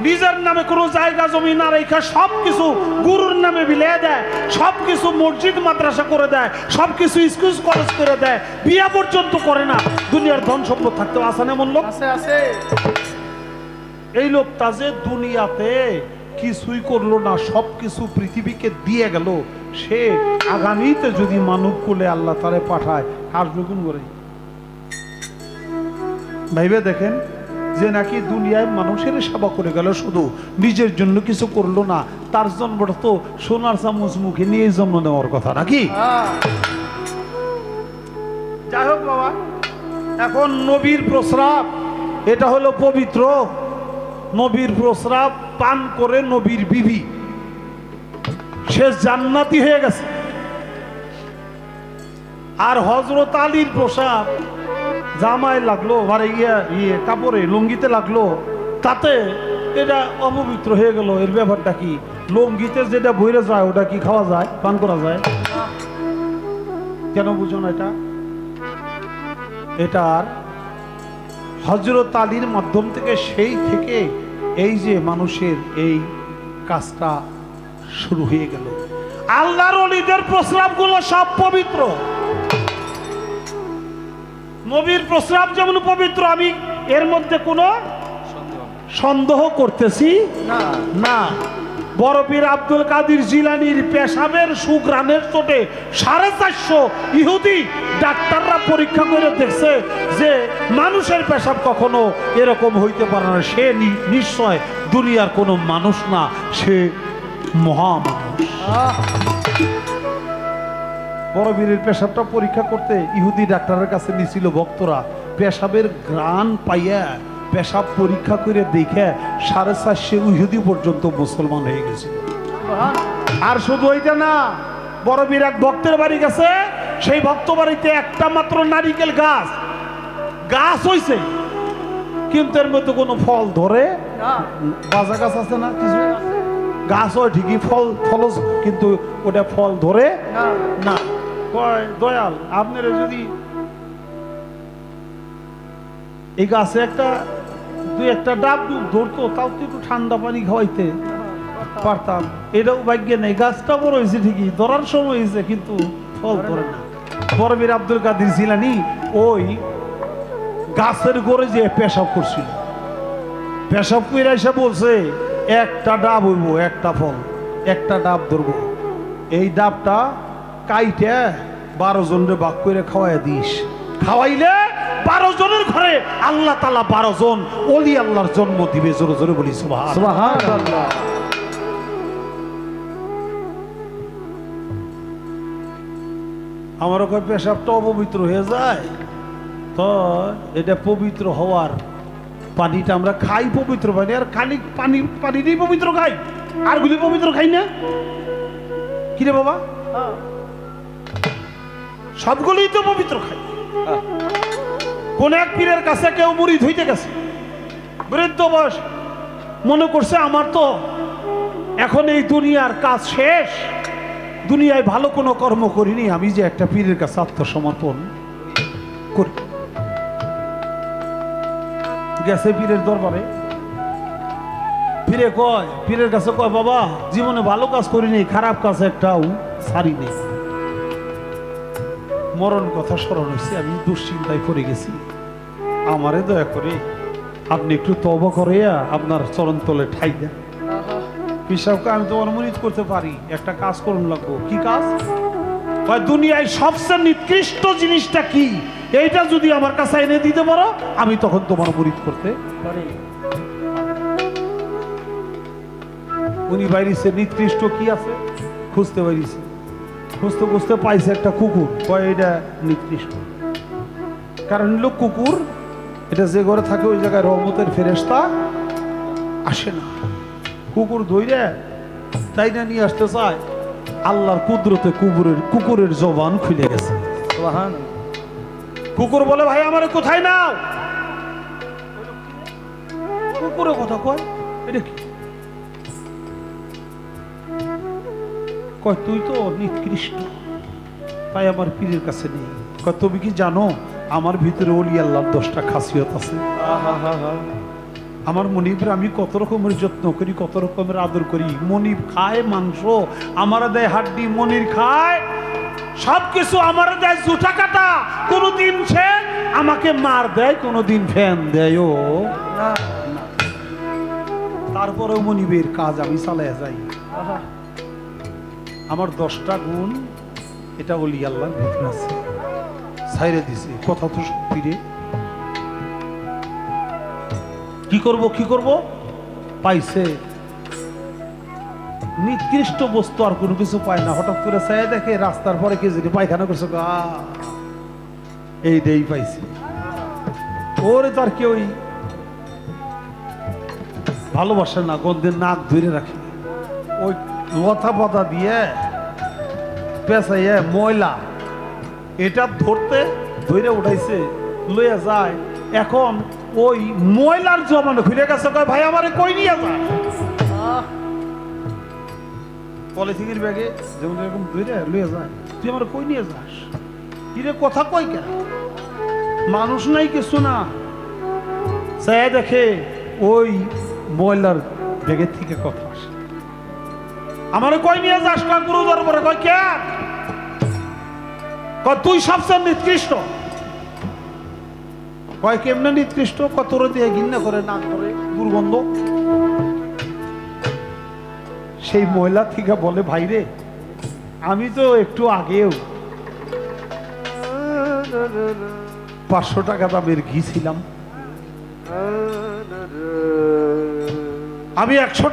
নিজের নামে কোনো জায়গা জমি না রেখা সব কিছু গুরুর নামে বিলিয়ে দেয়, সব কিছু মসজিদ মাদ্রাসা করে দেয়, সব কিছু স্কুল কলেজ করে দেয়, বিয়া পর্যন্ত করে না। দুনিয়ার ধন সম্পদ থাকতে আছে না এমন লোক? আছে আছে। এই লোকটা যে দুনিয়াতে কিছুই করলো না, সব কিছু পৃথিবীকে দিয়ে গেল, সে আগামীতে যদি মানব কুলে আল্লাহ তারে পাঠায় আসবে কোন করে? ভাইবে দেখেন যে নাকি দুনিয়ায় মানুষের সেবা করে গেল, শুধু নিজের জন্য কিছু করলো না, তার জন্মটা তো সোনার চামচ মুখে নিয়ে জন্ম নেওয়ার কথা নাকি? যাই হোক বাবা, এখন নবীর প্রস্রাব এটা হলো পবিত্র। নবীর প্রস্রাব পান করে নবীর বিবি সে জান্নাতি হয়ে গেছে। আর হযরত আলীর প্রস্রাব জামায় লাগলো, মানে কাপড়ে লুঙ্গিতে লাগলো, তাতে এটা অপবিত্র হয়ে গেল। এর ব্যাপারটা কি? লুঙ্গিতে যেটা বইরে যায় ওটা কি খাওয়া যায়, পান করা যায়? কেন বুঝো না এটা? এটার হযরত আলীর মাধ্যম থেকে সেই থেকে এই যে মানুষের এই কাজটা শুরু হয়ে গেল। আল্লাহর ওলিদের প্রস্রাবগুলো সব পবিত্র। নবীর প্রস্রাব যেমন পবিত্র, আমি এর মধ্যে কোনো সন্দেহ করতেছি না। বড় পীর আব্দুল কাদের জিলানীর পেশাবের সুঘ্রাণের চোটে 450 ইহুদি ডাক্তাররা পরীক্ষা করে দেখছে যে মানুষের পেশাব কখনো এরকম হইতে পারে না। সে নিশ্চয় দুনিয়ার কোনো মানুষ না, সে মহামানুষ। বড় বীরের পেশাবটা পরীক্ষা করতে ইহুদি ডাক্তারের কাছে নিছিল ভক্তরা। পেশাবের ঘ্রাণ পাইয়া পেশাব পরীক্ষা করে দেখে 450 ইহুদি পর্যন্ত মুসলমান হয়ে গেছিল। আর শুধু ওইটা না, বড় বীর এক ভক্তের বাড়ি গেছে, সেই ভক্ত বাড়িতে একটা মাত্র নারিকেল গাছ হইছে, কিন্তু এর মধ্যে কোনো ফল ধরে বাজা গাছ আছে না, কিছু গাছ হয় ঠিকই, ফলজ কিন্তু ওটা ফল ধরে না। কয় দয়াল, আপনারা যদি এই গাছে দুই একটা ডাব ধরতো, তাও তো একটু ঠান্ডা পানি খাওয়াইতে পারতাম। এটাও ভাগ্য নেই, গাছটা বড় হয়েছে ঠিকই, ধরার সময় হয়েছে কিন্তু ফল ধরে না। বড় বীর আব্দুল কাদের জিলানী ওই গাছের গোড়ে যে পেশাব করছিল, পেশাব করে এসে বলছে একটা ডাব হইব, একটা ফল, একটা ডাব ধরবো, এই ডাবটা কাইটে 12 জনের ভাগ করে খাওয়াই দিস। খাওয়াইলে 12 জনের ঘরে আল্লাহ তাআলা 12 জন ওলি আল্লাহর জন্ম দিবে। জোরে জোরে বলি সুবহানাল্লাহ। আমার ওখানে পেশাবটা অপবিত্র হয়ে যায়, তো এটা পবিত্র হওয়ার পানিটা আমরা খাই পবিত্র পানি, আর খালি পানিটাই পবিত্র খাই, আর গুলি পবিত্র খাই না। কিরে বাবা, সবগুলোই তো পবিত্র খাই। কোন এক পীরের কাছে কেউ মুরিদ হইতে গেছে, বৃদ্ধ বয়স, মনে করছে আমার তো এখন এই দুনিয়ার কাজ শেষ, দুনিয়ায় ভালো কোনো কর্ম করিনি, আমি যে একটা পীরের কাছে আত্মসমর্পণ করি। গেছে পীরের দরবারে, পীরের কাছে কয় বাবা জীবনে ভালো কাজ করিনি, খারাপ কাজ একটাও ছাড়ি নেই, মরণ কথা স্মরণ হয়েছে, আমি দুশ্চিন্তায় পড়ে গেছি, আমারে দয়া করে আপনি একটু তওবা করিয়া আপনার চরণ তলে ঠাই দেন। পিসাবকে আমি তোমার মুরিদ করতে পারি, একটা কাজ করুন লাগবো। কি কাজ? দুনিয়ায় সবচেয়ে নিকৃষ্ট জিনিসটা কি, এইটা যদি আমার কাছে এনে দিতে পারো আমি তখন তোমার মুরিদ করতে পারি। উনি বাইরেছে নিকৃষ্ট কি আছে খুঁজতে বাইরেছে, খুঁজতে খুঁজতে পাইছে একটা কুকুর, কয় এটা নিকৃষ্ট। কারণ হলো কুকুর, এটা যে ঘরে থাকে ওই জায়গায় রহমতের ফেরেশতা আসে না। কুকুর ধইরে তাই না নিয়ে আসতে চায়, আল্লাহর কুদরতে কুকুরের জবান খুলে গেছে। কুকুর বলে ভাই আমারে কোথায় নাও? কুকুরের কথা কয়, এটা কি কয়? তুই তো নিকৃষ্ট, তাই আমার পীরের কাছে নেই। কয় তুমি কি জানো আমার ভিতরে ওলি আল্লাহর 10টা খাসিয়ত আছে। আমার মনিবের আমি কত রকমের যত্ন করি, কত রকমের আদর করি। মনিব খায় মাংস, আমার দেয় হাড্ডি, মনির খায় সবকিছু, আমার দেয় জুটা কাটা। কোনদিন সে আমাকে মার দেয়, কোনদিন ফ্যান দেয় ও না। তারপরেও মনিবের কাজ আমি চালিয়ে যাই। আমার 10টা গুণ এটা ওলি আল্লাহর ভিতরে আছে, ছাইরে দিছে। কথা তো সত্যি রে। কি করব পাইছে নিকৃষ্ট বস্তু, আর কোনো কিছু পায় না। হঠাৎ করে চাই দেখে রাস্তার পরে কে যদি পায়খানা করছে, এই দেই পাইছে। ওরে তার কেউই ভালোবাসে না, গন্ধের নাক ধরে রাখে। ওই লতা পাতা দিয়ে পেঁচাইয়ে ময়লা এটা ধরে উঠাইছে, লইয়া যায়। এখন ওই ময়লার জমানো খুলে গেছে, কয় ভাই আমারে কই নিয়ে যায়? পলিথিনের ব্যাগে যেমন এরকম ধরে লইয়া যায়, তুই আমার কই নিয়ে যাস? কিরে কথা কই কেন? মানুষ নাই কিছু না, সে দেখে ওই ময়লার ব্যাগের থেকে কথা আসে। আমারে কই নিয়ে যাস? কয় গুরু দরবারে। কয় কেন? কয় তুই সবচেয়ে নিকৃষ্ট। কয় কেমনে নিকৃষ্ট? কত দিয়ে ঘৃণা করে, না করে, দুর্গন্ধ। সেই মহিলা থেকে বলে ভাই রে, আমি তো একটু আগেও 500 টাকা দামের ঘি ছিলাম, আমি 100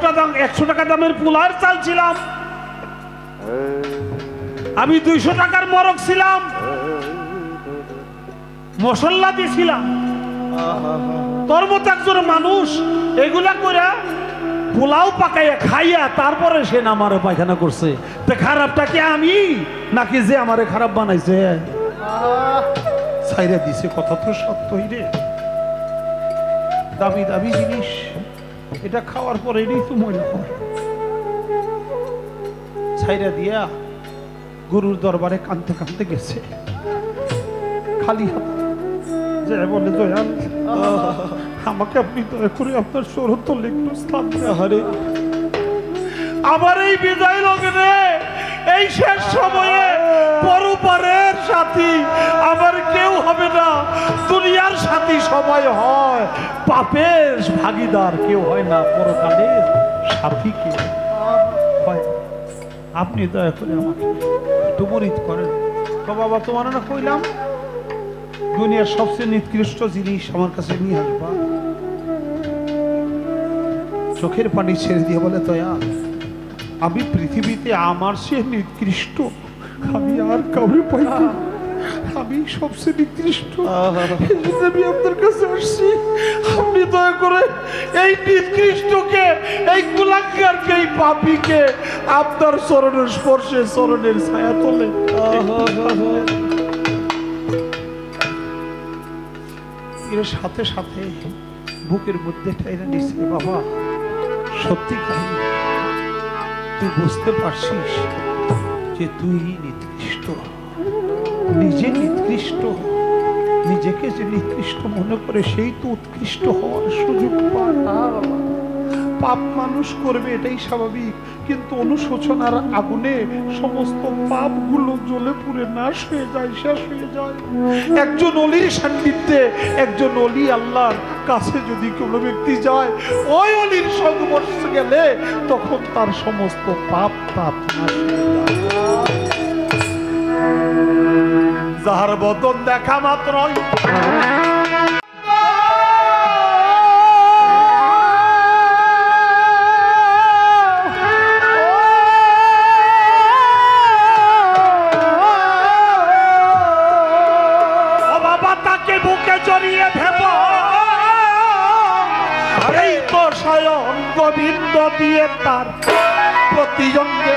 টাকা দামের পোলার চাল ছিলাম, আমি 200 টাকার মরক ছিলাম, মশলা দিয়েছিলাম। তোর মতো একজন মানুষ এগুলা করে পোলাও পাকাইয়া খাইয়া তারপরে সে আমারে পায়খানা করছে। তো খারাপটা কি আমি নাকি যে আমারে খারাপ বানাইছে? ছাইরা দিছে। কথা তো সত্যই রে। দামি দামি জিনিস, এটা খাওয়ার পরে এটাই তো ময়লা হয়। ছাইরা দিয়া গুরুর দরবারে কাঁদতে কাঁদতে গেছে, খালি হাত যে বলে দয়াল আমাকে আপনি দয়া করে আপনার শরৎতলে একটু স্থান হারে। আমার এই বিদায় লগ্নে, এই শেষ সময়ে পরপারের সাথী আমার কেউ হবে না। দুনিয়ার সাথী সময় হয়, পাপের ভাগিদার কেউ হয় না, পরকালের সাথী কেউ হয়। আপনি দয়া করে আমাকে একটু মরিত করেন। তো বাবা তোমার না কইলাম দুনিয়ার সবচেয়ে নিকৃষ্ট জিনিস আমার কাছে নিয়ে আসবা। চোখের পানি ছেড়ে দিয়ে বলে দয়া, আমি পৃথিবীতে আমার সে নিকৃষ্ট আমি আর কাউরে পাই না, আমি সবচেয়ে নিকৃষ্ট। আমি আপনার কাছে আসছি, আপনি দয়া করে এই নিকৃষ্টকে, এই কুলাঙ্গারকে, এই পাপীকে আপনার চরণের স্পর্শে, চরণের ছায়া তোলে। এর সাথে সাথে বুকের মধ্যে ঠাইরা নিচ্ছে, বাবা সত্যি কাহিনী, তুই বুঝতে পারছিস যে তুই নিকৃষ্ট, নিজে নিকৃষ্ট, নিজেকে যে নিকৃষ্ট মনে করে সেই তো উৎকৃষ্ট হওয়ার সুযোগ পায়। পাপ মানুষ করবে এটাই স্বাভাবিক, কিন্তু অনুশোচনার আগুনে সমস্ত পাপগুলো জ্বলে পুড়ে নাশ হয়ে যায়, শেষ হয়ে যায়। একজন অলির সান্নিধ্যে, একজন অলি আল্লাহর কাছে যদি কোনো ব্যক্তি যায়, ওই অলির সংস্পর্শে গেলে তখন তার সমস্ত পাপ নাশ হয়ে যায়। যাহার বদন দেখা মাত্রই তাকে স্বয়ং গোবিন্দ দিয়ে তার প্রতিজঙ্গে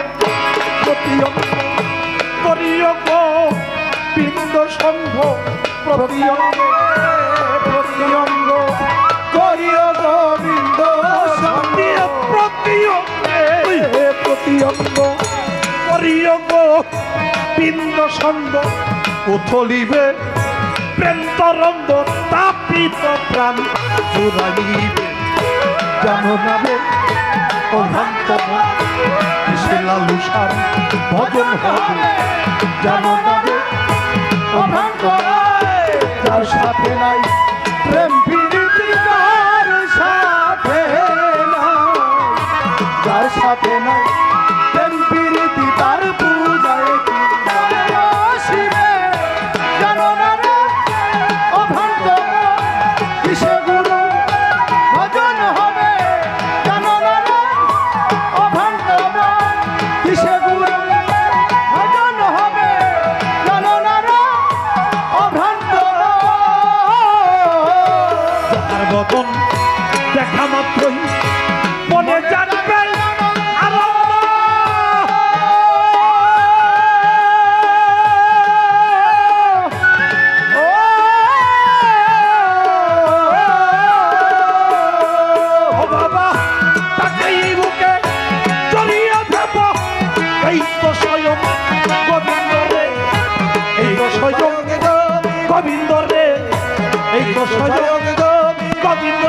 করিও গোবিন্দ সঙ্গ প্রতিজঙ্গে করিও গোবিন্দ সঙ্গে প্রতিজঙ্গ করিও গোবিন্দ সঙ্গ উথলিবে প্রেম তরঙ্গ তাপিত প্রাণ জুড়াইবে জানো নামে অভ্রান্ত লালুসার ভজন হবে জানো নামে অভ্রান্ত যার সাথে নাই প্রেম প্রীতি যার সাথে নাই যার সাথে নাই প্রেম প্রীতি তার পূজায় কি শিবে জানো না রে অভ্রান্ত কিসে গুরু ভজন হবে জানো না রে অভ্রান্ত কিসে গুরু ভজন হবে জানো না রে অভ্রান্ত তার বদন দেখা মাত্রই মনে জানবে গোবিন্দ রে এই তো স্বয়ং গোবিন্দ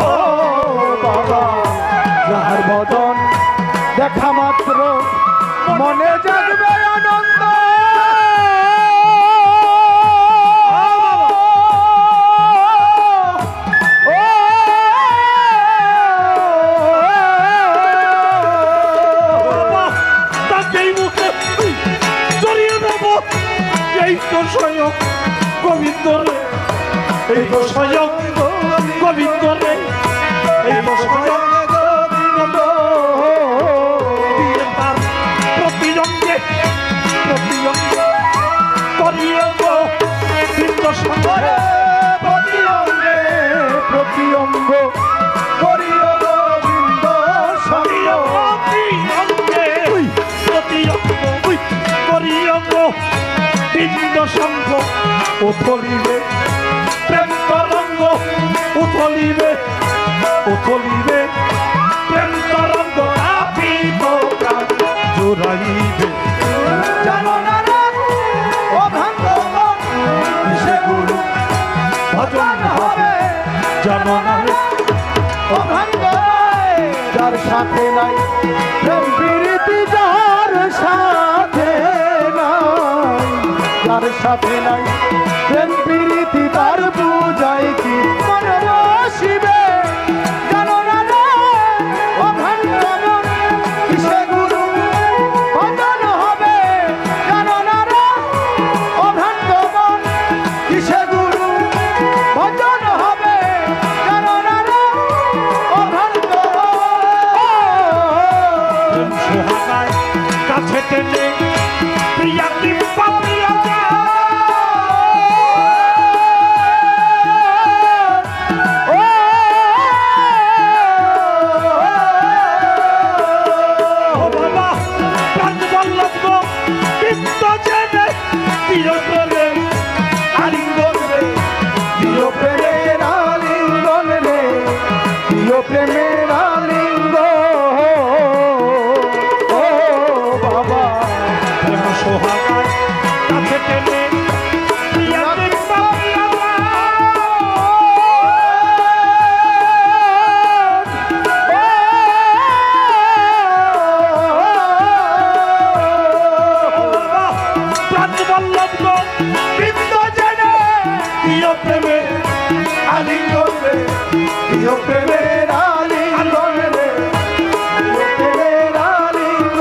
ও বাবা যাহার বদন দেখা মাত্র মনে জাগবে আনন্দ তাকেই মুখে জড়িয়ে দেব এই তো স্বয়ং গোবিন্দ রে এই তো স্বয়ং গোবিন্দ রে এই তো স্বয়ং গোবিন্দ দিয়ে তার প্রতিজঙ্গে করিয়ে গোবিন্দ সঙ্গে প্রতিঅঙ্গ করিও গোবিন্দ সঙ্গে বিন্দ সঙ্গ উথলিবে প্রেম তরঙ্গ উথলিবে প্রেম তরঙ্গ আপিত প্রাণ জোড়াইবে জানো না রে অভ্রান্ত কিসে গুরু ভজন হবে জানো না রে অভ্রান্ত যার সাথে নাই প্রেম প্রীতি যার সাথে নাই যার সাথে নাই প্রেম প্রীতি তার পূজায় কি মনে শিবে জানো না রে অভ্রান্ত কিসে গুরু ভজন হবে জানো না রে অভ্রান্ত কিসে গুরু ভজন হবে জানো না রে অভ্রান্ত সোহাগায় কাছে টেনে প্রিয়া কিংবা প্রিয়া প্রেমের আলিঙ্গ ও বাবা প্রেম সোহাগায় কাছে টেনে প্রিয়া কিংবা প্রিয়া প্রাণবল্লভ বৃন্দ জেনে প্রিয় প্রেমে আলিঙ্গন রে প্রিয় প্রেমের আলিঙ্গন রে প্রেমের আলিঙ্গ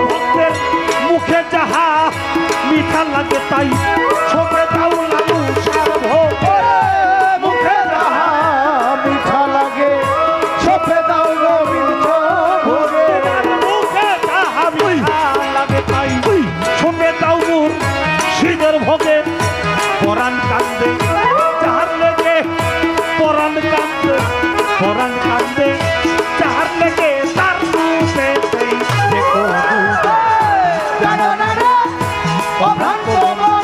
ভক্তের মুখে যাহা মিঠা লাগে তাই ছোপে দাও লাগু সার্ভোগ মুখে যাহা মিঠা লাগে ছোপে দাও গোবিন্দ ভোগে মুখে যাহা মিঠা লাগে তাই ছোপে দাও মোর শিবের ভোগে পরাণ কান্দে যাহার লেগে পরাণ কান্দে যার লেগে তার রূপেতেই দেখো জানো না রে অভ্রান্ত মন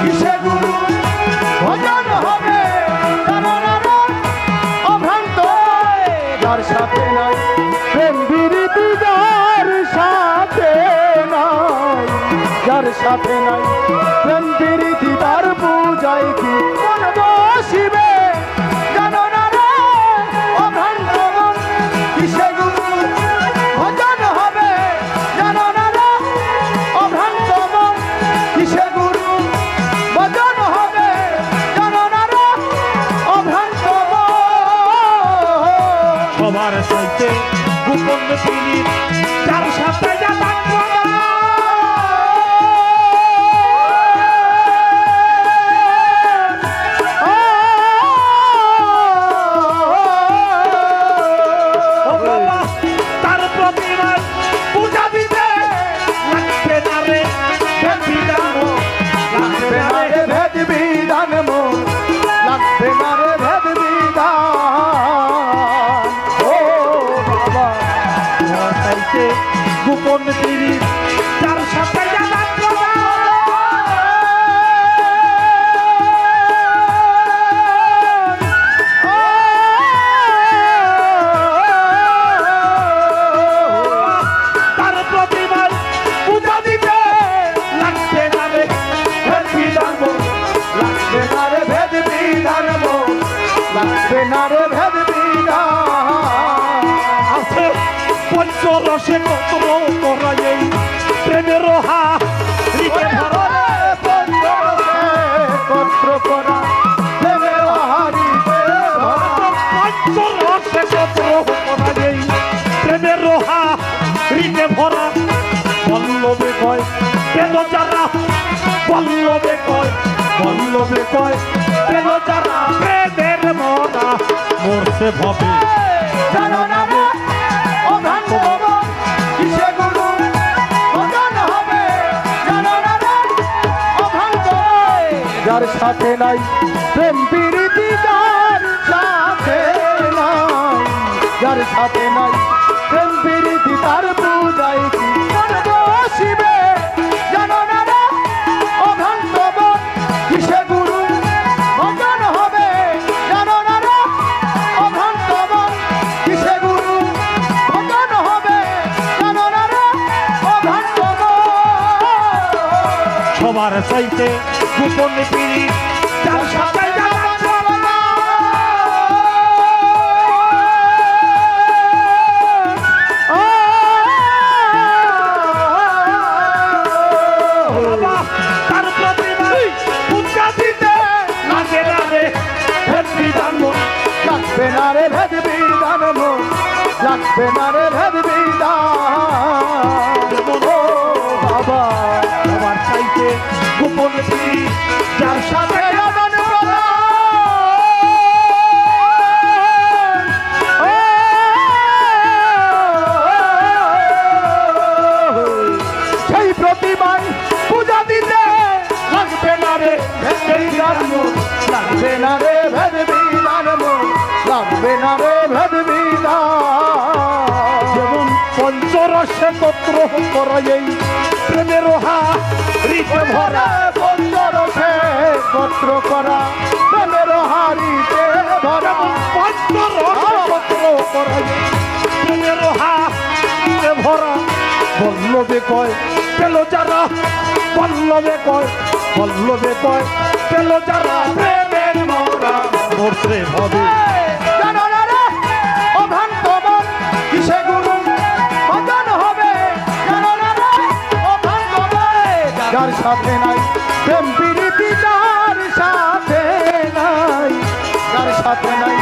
কিসে গুরু ভজন হবে জানো না রে অভ্রান্ত যার সাথে নাই প্রেম বিরতি যার সাথে নাই যার সাথে নাই প্রেম বিরতি তার পূজায় কি মন বসিবে জানো না রে অভ্রান্ত মন কিসে গুরু ভজন হবে জানো না রে অভ্রান্ত মন কিসে গুরু ভজন হবে জানো না রে অভ্রান্ত মন সবার সাইতে গোপন পীড়িত যার সাথে যাতায়াত তার প্রতিমার পূজা দিতে লাগবে না রে বিধান লাগবে লাগবে না না রে রে ভেদ বিধান মন লাগবে না রে ভেদ বিধান ও বাবা সবার সাইতে গোপন পীড়িত যার সাথে যাতায়াত তার প্রতিমার পূজা দিতে লাগবে না রে বিধান লাগবে না রে ভেদ বিধান মন লাগবে না রে ভেদ বিধান আছে পঞ্চরসে কত করা এই প্রেমের রিকে ভরা পত্র করা প্রেমের হারিতে পঞ্চরসে কত করা এই প্রেমের রিকে ভরা বল্লভে কয় পেল যারা বল্লভে কয় পেল যারা প্রেমের মরা মরছে ভবে জানো না রে অভ্রান্ত মন কিসে গুরু ভজন হবে জানো না রে অভ্রান্ত যার সাথে নাই প্রেম প্রীতি যার সাথে নাই যার সাথে নাই প্রেম প্রীতি তার পূজায় কি মন বসিবে জানো না রে অভ্রান্ত মন কিসে গুরু ভজন হবে জানো না রে অভ্রান্ত মন কিসে গুরু ভজন হবে জানো না রে অভ্রান্ত মন সবার চাইতে গোপন পিড়ি যার সাথে যাতায়াত বাবা, তার প্রতিমা পূজা দিতে লাগে না রে বিধান লাগবে না রে ভেদ বিধান মন লাগবে না রে ভেদ বিধান ও বাবা সবার চাইতে গোপন পিড়ি যার সাথে মদন সেই প্রতিমায় পূজা দিতে লাগবে না রে ভেদ বিধান মন লাগবে না রে ভেদ বিধান মন লাগবে না রে ভেদ বিধান যেমন পঞ্চরসে তত্র করা এই প্রেমের রিকে ভরা পঞ্চরসে পত্র করা প্রেমের হারিতে ভরা পঞ্চরসে তত্র করা এই প্রেমের রিকে ভরা বল্লভে কয় পেল যারা বল্লভে কয় পেল যারা প্রেমের মরা মরছে ভবে জানো না রে অভ্রান্ত মন কিসে গুরু ভজন হবে জানো না রে অভ্রান্ত মন যার সাথে নাই প্রেম প্রীতি যার সাথে নাই যার সাথে নাই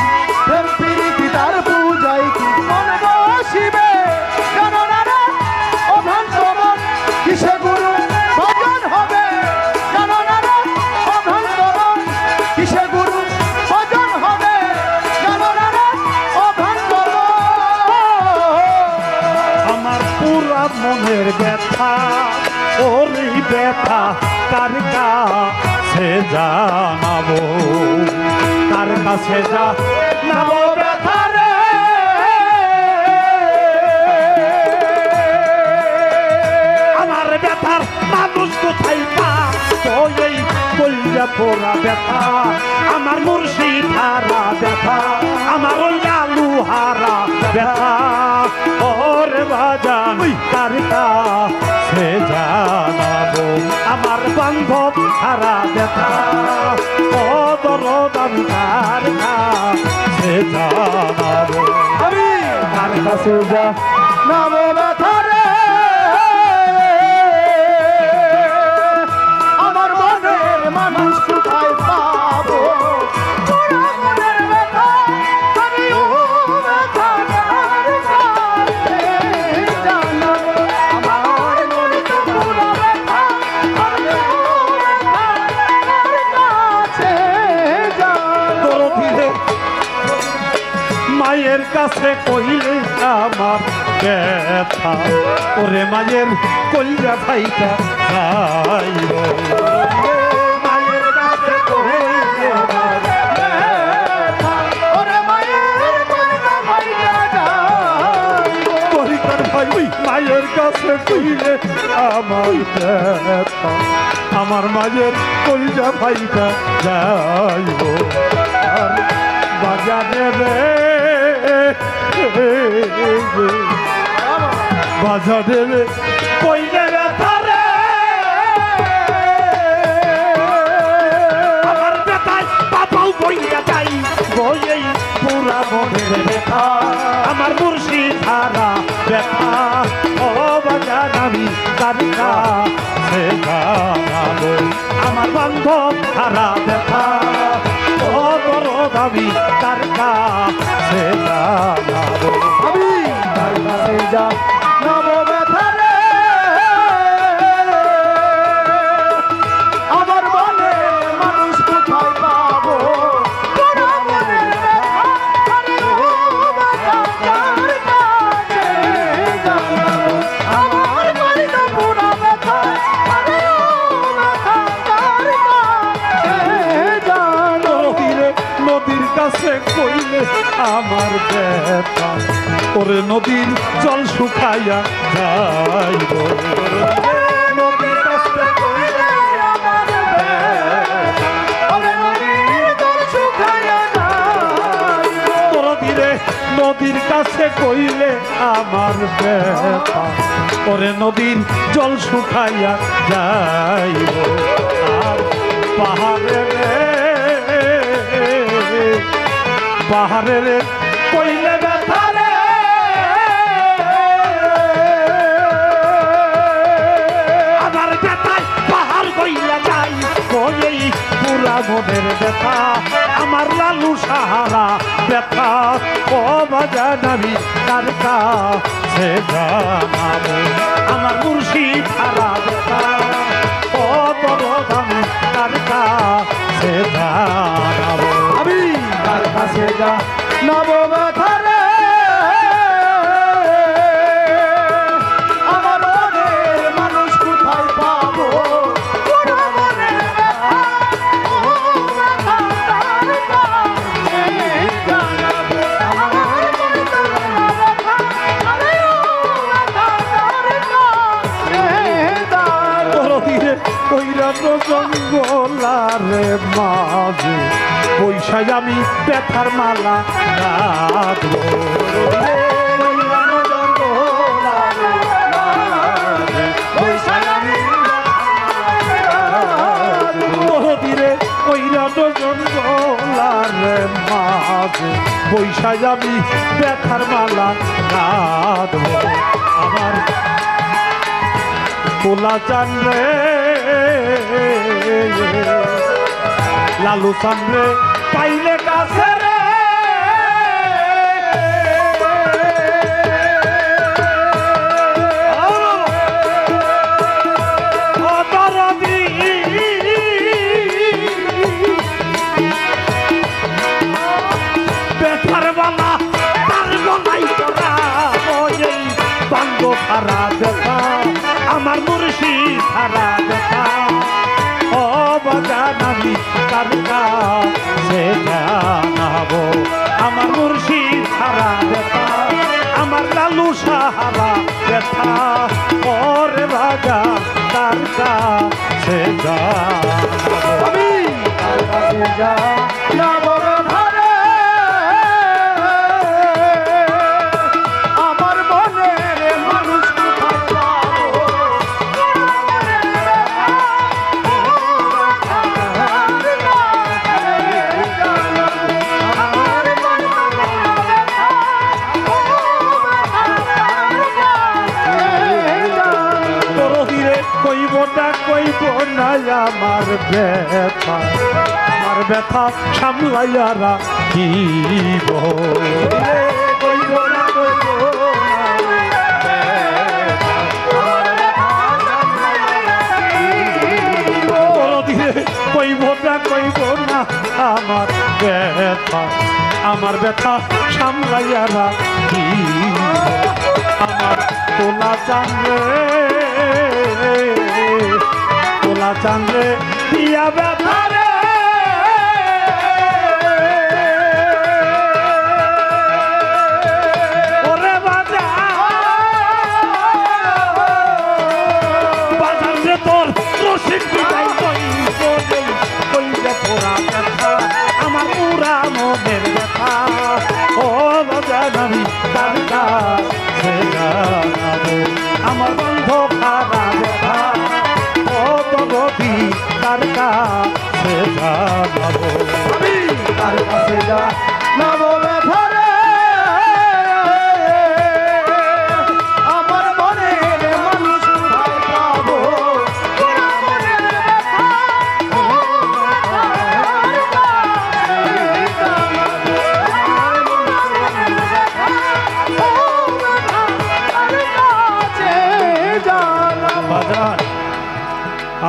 প্রেম প্রীতি তার পূজায় কি মন বসিবে জানো না রে অভ্রান্ত মন কিসে গুরু ভজন হবে জানো না রে অভ্রান্ত মন কিসে গুরু ভজন হবে জানো না রে অভ্রান্ত আমার পুরা মনের ব্যথা ওরই ব্যথা কার কাছে জানাবো কার কাছে জানাবো মানুষ কোথায় পাবো এই কলিজা পোড়া ব্যথা আমার মুর্শিদ হারা ব্যথা আমার ওই লালু হারা ব্যথা ওরে বাজান কার কাছে জানাবো আমার বান্ধব হারা ব্যথা ও দরদ আমি কার কাছে জানাবো আমি কার কাছে জানাবো ব্যথা রে আমার মনের মানুষ কোথায় পাবো পোড়া মনের ব্যথা আমি ও ব্যথা কার কাছে জানাবো আমার মনে তো পোড়া ব্যথা আমি ও ব্যথা কার কাছে জানাবো ধীরে মায়ের কাছে কইলে আমার ব্যথা ওরে মায়ের কইলা ভাইটা যাইব মায়ের কাছে কইলে আমার ব্যথা ওরে মায়ের কইলা ভাইটা যাইব পরিকার ভাই ওই মায়ের কাছে কইলে আমার ব্যথা আমার মায়ের কইলা ভাইটা যাইব আর বাজারে রে বাজারে রে কইলে ব্যথা রে আমার ব্যথায় বাবাও বইয়া যাই বই পুরা মনের ব্যথা আমার মুর্শিদ হারা ব্যথা ও বাজার আমি কারিকা সে জানাবো আমার বান্ধব হারা ব্যথা ও বড় দাবি কারিকা সে জানাবো আমি কার কাছে জানাবো ব্যথা রে আমার মনের মানুষ কোথায় পাবো পোড়া মনের ব্যথা আমি ও ব্যথা কার কাছে জানাবো আমার মনে তো পোড়া ব্যথা আমি ও ব্যথা কার কাছে জানাবো নদীরে নদীর কাছে কইলে আমার ব্যথা ওরে নদীর জল শুকাইয়া যাইব নদীর কাছে কইলে আমার ব্যথা ওরে নদীর জল শুকাইয়া যাইব তোর ধীরে নদীর কাছে কইলে আমার ব্যথা ওরে নদীর জল শুকাইয়া যাইব আর পাহাড়ে রে পাহাড়ে রে কইলে ব্যথা রে আমার ব্যথায় পাহাড় কইলা যাই কই পুরা মনের ব্যথা আমার লালু সাহারা ব্যথা ও বাজার আমি কার কাছে জানাবো আমার মুর্শিদ হারা ব্যথা ও বড় আমি কার কাছে জানাবো আমি কার কাছে জানাবো ব্যথা রে আমার মনের মানুষ কোথায় পাবো পোড়া মনের ব্যথা ও ব্যথা কার কাছে জানাবো আমার মনে তো পোড়া ব্যথা আমি ও ব্যথা কার কাছে জানাবো ধীরে কইরাম জঙ্গলারে মাঝে বৈশাখ আমি ব্যথার মালা গাঁথবো ধীরে কইরাম জঙ্গলারে মাঝে বৈশাখ আমি ব্যথার মালা গাঁথবো আমার তোলা চান রে লালু চান রে পাইলে কাছে রে ব্যথার বালা তার গলাই করা বান্ধব হারা ব্যথা আমার মুর্শিদ হারা ব্যথা ও বাজান আমি কার কাছে জানাবো আমার মুর্শিদ হারা ব্যথা আমার লালু সাহারা ব্যথা ওরে বাজান কার যা নবর ধারে আমার মনের মানুষ কোথায় পাবো কইব না কইব না আমার ব্যথা সামলাইয়া রাখিব কইব না কইব কইব না কইব না আমার ব্যথা সামলাইয়া রাখিব আমার তোলা চান্দ্রে দিয়া ব্যথারে ওরে বাজার যে তোর রসিক বিদায় কইলে পোড়া ব্যথা আমার পুরা মনের ব্যথা ও জানাবি তার কাছে জানাবো আমার বন্ধ খারা ব্যথা নদী তার কাছে যাবো আমি তার কাছে যাবো ব্যথারে আমার মনের মানুষ কোথায় পাবো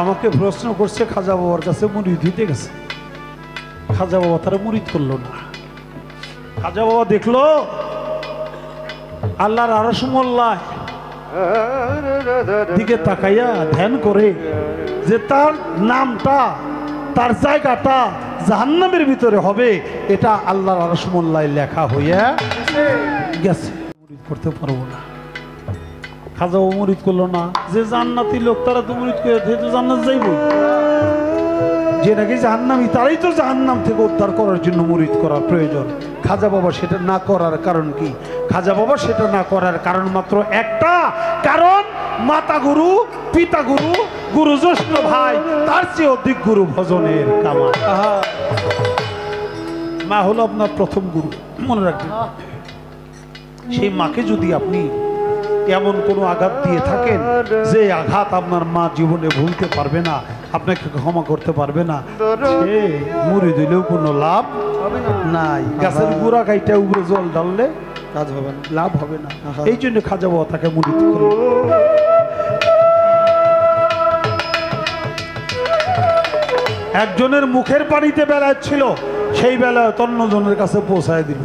আমাকে প্রশ্ন করছে খাজা বাবার কাছে মুরিদ দিতে গেছে খাজা বাবা তারা মুরিদ করলো না খাজা বাবা দেখলো আল্লাহর আরশ মোল্লায় দিকে তাকাইয়া ধ্যান করে যে তার নামটা তার জায়গাটা জাহান্নামের ভিতরে হবে এটা আল্লাহর আরশ মোল্লায় লেখা হইয়া গেছে মুরিদ করতে পারবো না খাজা বাবা মুরিদ করলো না যে জান্নাতি লোক তারা তো মুরিদ করে তো জান্নাত যাইব যে নাকি জাহান্নামী তারাই তো জাহান্নাম থেকে উদ্ধার করার জন্য মুরিদ করার প্রয়োজন খাজা বাবা সেটা না করার কারণ কি খাজা বাবা সেটা না করার কারণ মাত্র একটা কারণ মাতা গুরু পিতা গুরু গুরু জ্যেষ্ঠ ভাই তার চেয়ে অধিক গুরু ভজনের কামা মা হলো আপনার প্রথম গুরু মনে রাখবেন সেই মাকে যদি আপনি এমন কোনো আঘাত দিয়ে থাকেন যে আঘাত আপনার মা জীবনে ভুলতে পারবে না আপনাকে ক্ষমা করতে পারবে না সে মুড়ি দিলেও কোনো লাভ নাই গাছের গুড়া কাইটা উপরে জল ঢাললে কাজ হবে না লাভ হবে না এই জন্য খাজা বাবা তাকে মুড়ি করল একজনের মুখের পানিতে বেলায় ছিল সেই বেলায় অন্যজনের কাছে পৌঁছায় দিল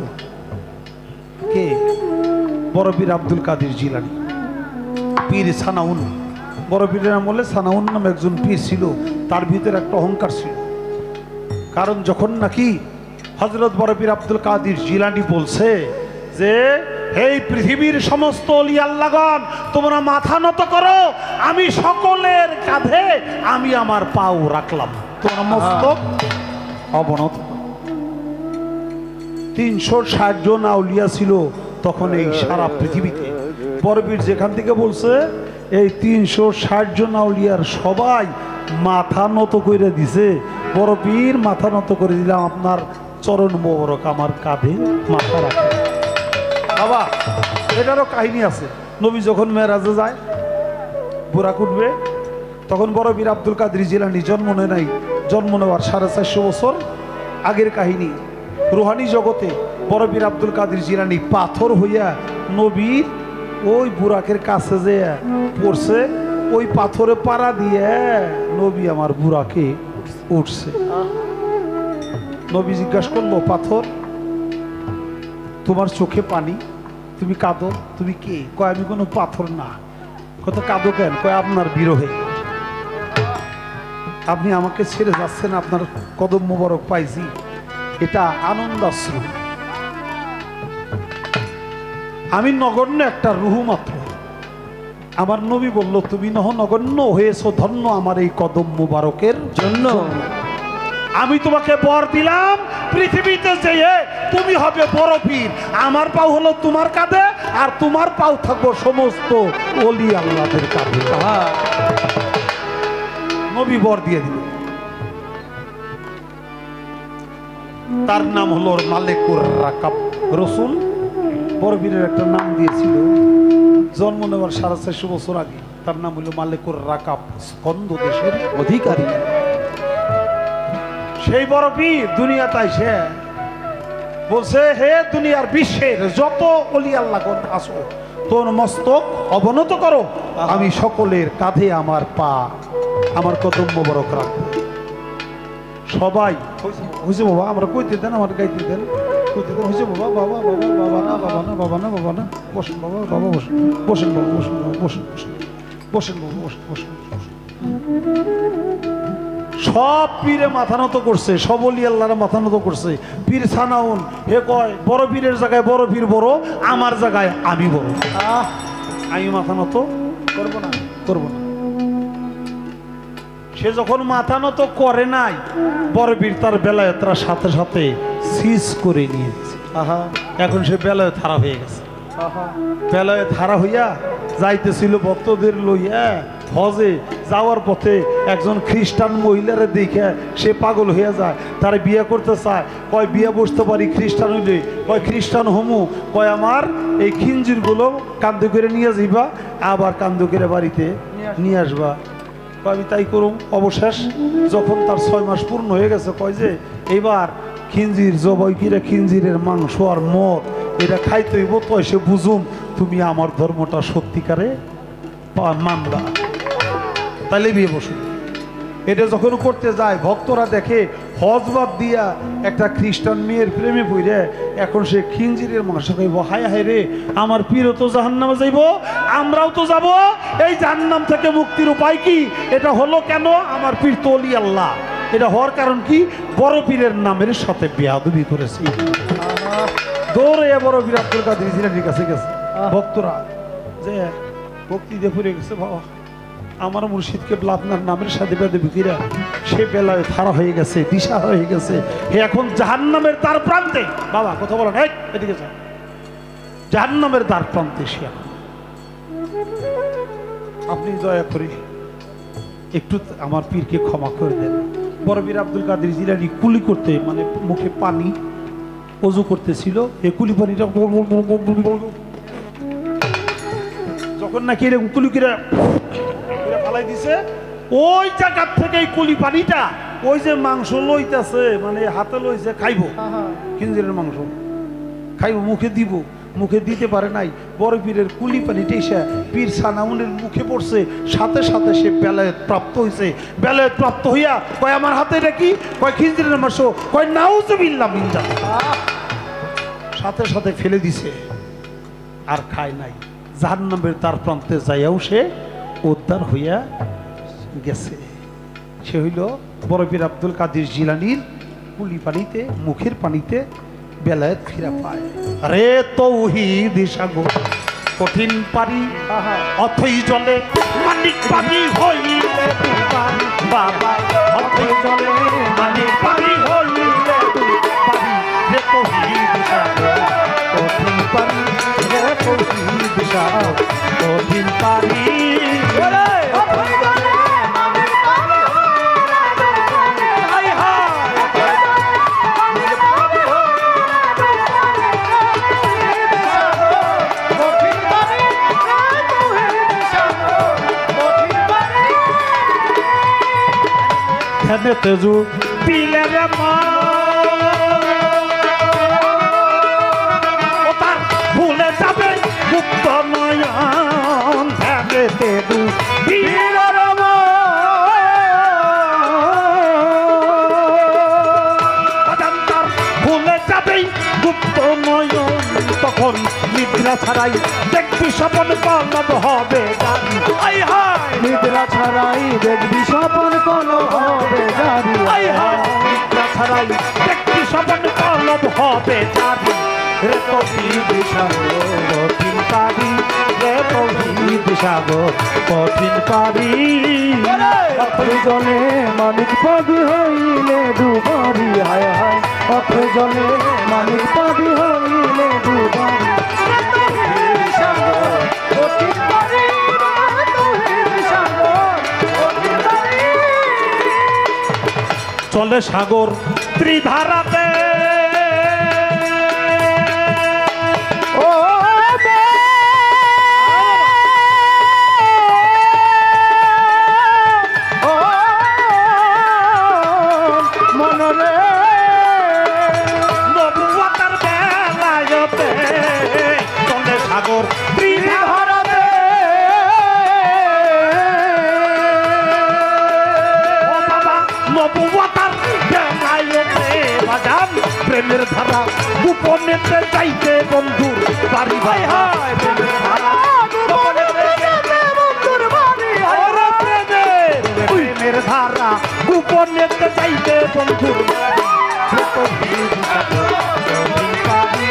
কে বড় পীর আব্দুল কাদের জিলানী পীর সানাউন বড় পীরের আমলে সানাউন নামে একজন পীর ছিল তার ভিতরে একটা অহংকার ছিল কারণ যখন নাকি হযরত বড় পীর আব্দুল কাদের জিলানী বলছে যে এই পৃথিবীর সমস্ত ওলি আল্লাহগণ তোমরা মাথা নত করো আমি সকলের কাঁধে আমি আমার পাও রাখলাম তোমরা মস্তক অবনত 360 জন আউলিয়া ছিল তখন এই সারা পৃথিবীতে বড় পীর যেখান থেকে বলছে এই 360 জন আউলিয়ার সবাই মাথা নত করে দিছে বড় পীর মাথা নত করে দিলাম আপনার চরণ মোবারক আমার কাঁধে মাথা রাখে বাবা এটারও কাহিনী আছে নবী যখন মেরাজে যায় বুরাক উঠবে তখন বড় পীর আব্দুল কাদের জিলানী জন্ম নেয় নাই জন্ম নেওয়ার 450 বছর আগের কাহিনী রুহানি জগতে বড় পীর আব্দুল কাদের জিলানী পাথর হইয়া নবীর ওই বুরাকের কাছে যে পড়ছে ওই পাথরে পাড়া দিয়ে নবী আমার বুরাকে উঠছে নবী জিজ্ঞাসা করলো পাথর তোমার চোখে পানি তুমি কাঁদো তুমি কে কয় আমি কোনো পাথর না কত কাঁদো কেন কয় আপনার বিরহে আপনি আমাকে ছেড়ে যাচ্ছেন আপনার কদম মোবারক পাইছি এটা আনন্দাশ্রু আমি নগণ্য একটা রুহু মাত্র আমার নবী বলল তুমি নগণ্য হয়েছো ধন্য আমার এই কদম মোবারকের জন্য আমি তোমাকে বর দিলাম পৃথিবীতে যেয়ে তুমি হবে বড় পীর, আমার পাও হলো তোমার কাঁধে আর তোমার পাও থাকবো সমস্ত ওলি আল্লাহদের কাঁধে। নবী বর দিয়ে দিল। তার নাম হলো মালেকুর রাকাব। রসুল বড় পীরের একটা নাম দিয়েছিল জন্ম নেওয়ার 450 বছর আগে। তার নাম হলো মালেকুর রাকাব, স্কন্দ দেশের অধিকারী। সেই বড় পীর দুনিয়াতে আইসে বলছে, হে দুনিয়ার বিশ্বের যত ওলি আল্লাহ আসো, তোর মস্তক অবনত করো, আমি সকলের কাঁধে আমার পা, আমার কদম মোবারক রাখবো। সবাই হয়েছে বাবা, আমরা কইতে দেন, আমার গাইতে দেন, কইতে দেন, হয়েছে বাবা, বাবা বাবা বাবা না বাবা না বাবা না বাবা না, বসেন বাবা, বাবা বসেন, বসেন বাবা, বসেন বাবা, বসেন বসেন বসেন বাবা, বসেন বসেন বসেন। সব পীরে মাথা নত করছে, সব ওলি আল্লাহরা মাথা নত করছে। পীর সানাউন হে কয় বড় পীরের জায়গায় বড় পীর বড়, আমার জায়গায় আমি বড়, আমি মাথা নত করবো না, করবো না। সে যখন মাথা নত করে নাই, বড় পীর তার বেলায় তার সাথে সাথে সিজ করে নিয়েছে। এখন সে বেলায় ধারা হয়ে গেছে। বেলায় ধারা হইয়া যাইতেছিল ভক্তদের লইয়া হজে যাওয়ার পথে একজন খ্রিস্টান মহিলারে দেখে সে পাগল হয়ে যায়, তার বিয়ে করতে চায়। কয় বিয়ে বসতে পারি খ্রিস্টান হইলে, কয় খ্রিস্টান হমু, কয় আমার এই খিঞ্জিরগুলো কান্দু করে নিয়ে যাইবা, আবার কান্দু করে বাড়িতে নিয়ে আসবা। আমি তাই করুম। অবশেষ যখন তার 6 মাস পূর্ণ হয়ে গেছে, কয় যে এইবার খিঞ্জির জবাই কিরে খিঞ্জিরের মাংস আর মদ এটা খাইতে হইব, তো সে বুঝুম তুমি আমার ধর্মটা সত্যিকারে মানবা, তাইলে বিয়ে বসুন। এটা যখন করতে যায়, ভক্তরা দেখে হজ বাদ দিয়া একটা খ্রিস্টান মেয়ের প্রেমে পড়ে এখন সে খিঞ্জিরের মাংস খাইব। হায় হায় রে, আমার পীরও তো জাহান্নামে যাইব, আমরাও তো যাব, এই জাহান্নাম থেকে মুক্তির উপায় কি? এটা হলো কেন? আমার পীর তো ওলি আল্লাহ। এটা হওয়ার কারণ কি? বড় পীরের নামের সাথে বেয়াদবি করেছি। দৌড়ে বড় পীর আব্দুল কাদের জিলানীর কাছে গেছে ভক্তরা, যে ভক্তি দিয়ে ফুরে গেছে, বাবা আমার মুর্শিদকে আপনার নামের সাথে বেয়াদবি কইরা সে বেলায় ধারা হয়ে গেছে, দিশা হয়ে গেছে, এখন জাহান্নামের দ্বার প্রান্তে। বাবা কথা বলেন, এদিকে যান, জাহান্নামের দ্বার প্রান্তে সে। আপনি দয়া করে একটু আমার পীরকে ক্ষমা করে দেন। বড় পীর আব্দুল কাদের জিলানী কুলি করতে, মানে মুখে পানি অজু করতেছিল, এই কুলি পানিটা যখন নাকি এরকম কুলি করে ফালাই দিছে, ওই জায়গার থেকে এই কুলি পানিটা ওই যে মাংস লইতেছে, মানে হাতে লইছে, খাইবো খিঞ্জিরের মাংস খাইবো, মুখে দিব, মুখে দিতে পারে নাই। বড় পীরের কুলি পানিটা এসে পীর সানাউনের মুখে পড়ছে, সাথে সাথে সে বেলায়েত প্রাপ্ত হয়েছে। বেলায়েত প্রাপ্ত হইয়া কয় আমার হাতে এটা কি? কয় খিঞ্জিরের মাংস। কয় নাউজুবিল্লাহ মিন যালিক। সাথে সাথে ফেলে দিছে, আর খায় নাই। জাহান্নামের তার প্রান্তে যাইয়াও সে উদ্ধার হইয়া গেছে। সে হইল বড় পীর আব্দুল কাদের জিলানীর কুলি পানিতে, মুখের পানিতে বেলায়েত ফিরা পায়। আরে তৌহিদ সাগর কঠিন পারি অথই জলে মানিক পানি হইলে বাবা, অথই জলে মানিক পানি হইলে পারি রে তৌহিদ সাগর কঠিন পারি রে তৌহিদ সাগর কঠিন পারি। তেজু পিলে রে তার ভুলে যাবে গুপ্ত নয়ন, তেজু পিলে রে তার ভুলে যাবে গুপ্ত নয়ন, তখন নিদ্রা ছাড়াই দেখবি স্বপন কলব হবে জানি। নিদ্রা ছাড়াই দেখবি স্বপন কলব হবে জানি। নিদ্রা ছাড়াই দেখবি স্বপন কলব হবে জানি। রে তৌহিদ সাগর কঠিন পারি রে তৌহিদ সাগর কঠিন পারি অথই জলে মানিক পাবি হইলে দুবারি হায় হায় অথই জলে মানিক পাবি হইলে দুবারি চলে সাগর ত্রিধারাতে ও মনরে নবুয়াতার বেলায়তে চলে সাগর ত্রিধারাতে ও বাবা নবুয়াতার বেলায়তে বাজান প্রেমের ধারা গোপনেতে চাইতে বন্ধুর বাড়ি ভাই হায় প্রেমের ধারা গোপনেতে চাইতে বন্ধুর বাড়ি হায় রে প্রেমের ধারা গোপনেতে চাইতে বন্ধুর বাড়ি তৌহিদ সাগর তৌহিদ পাবি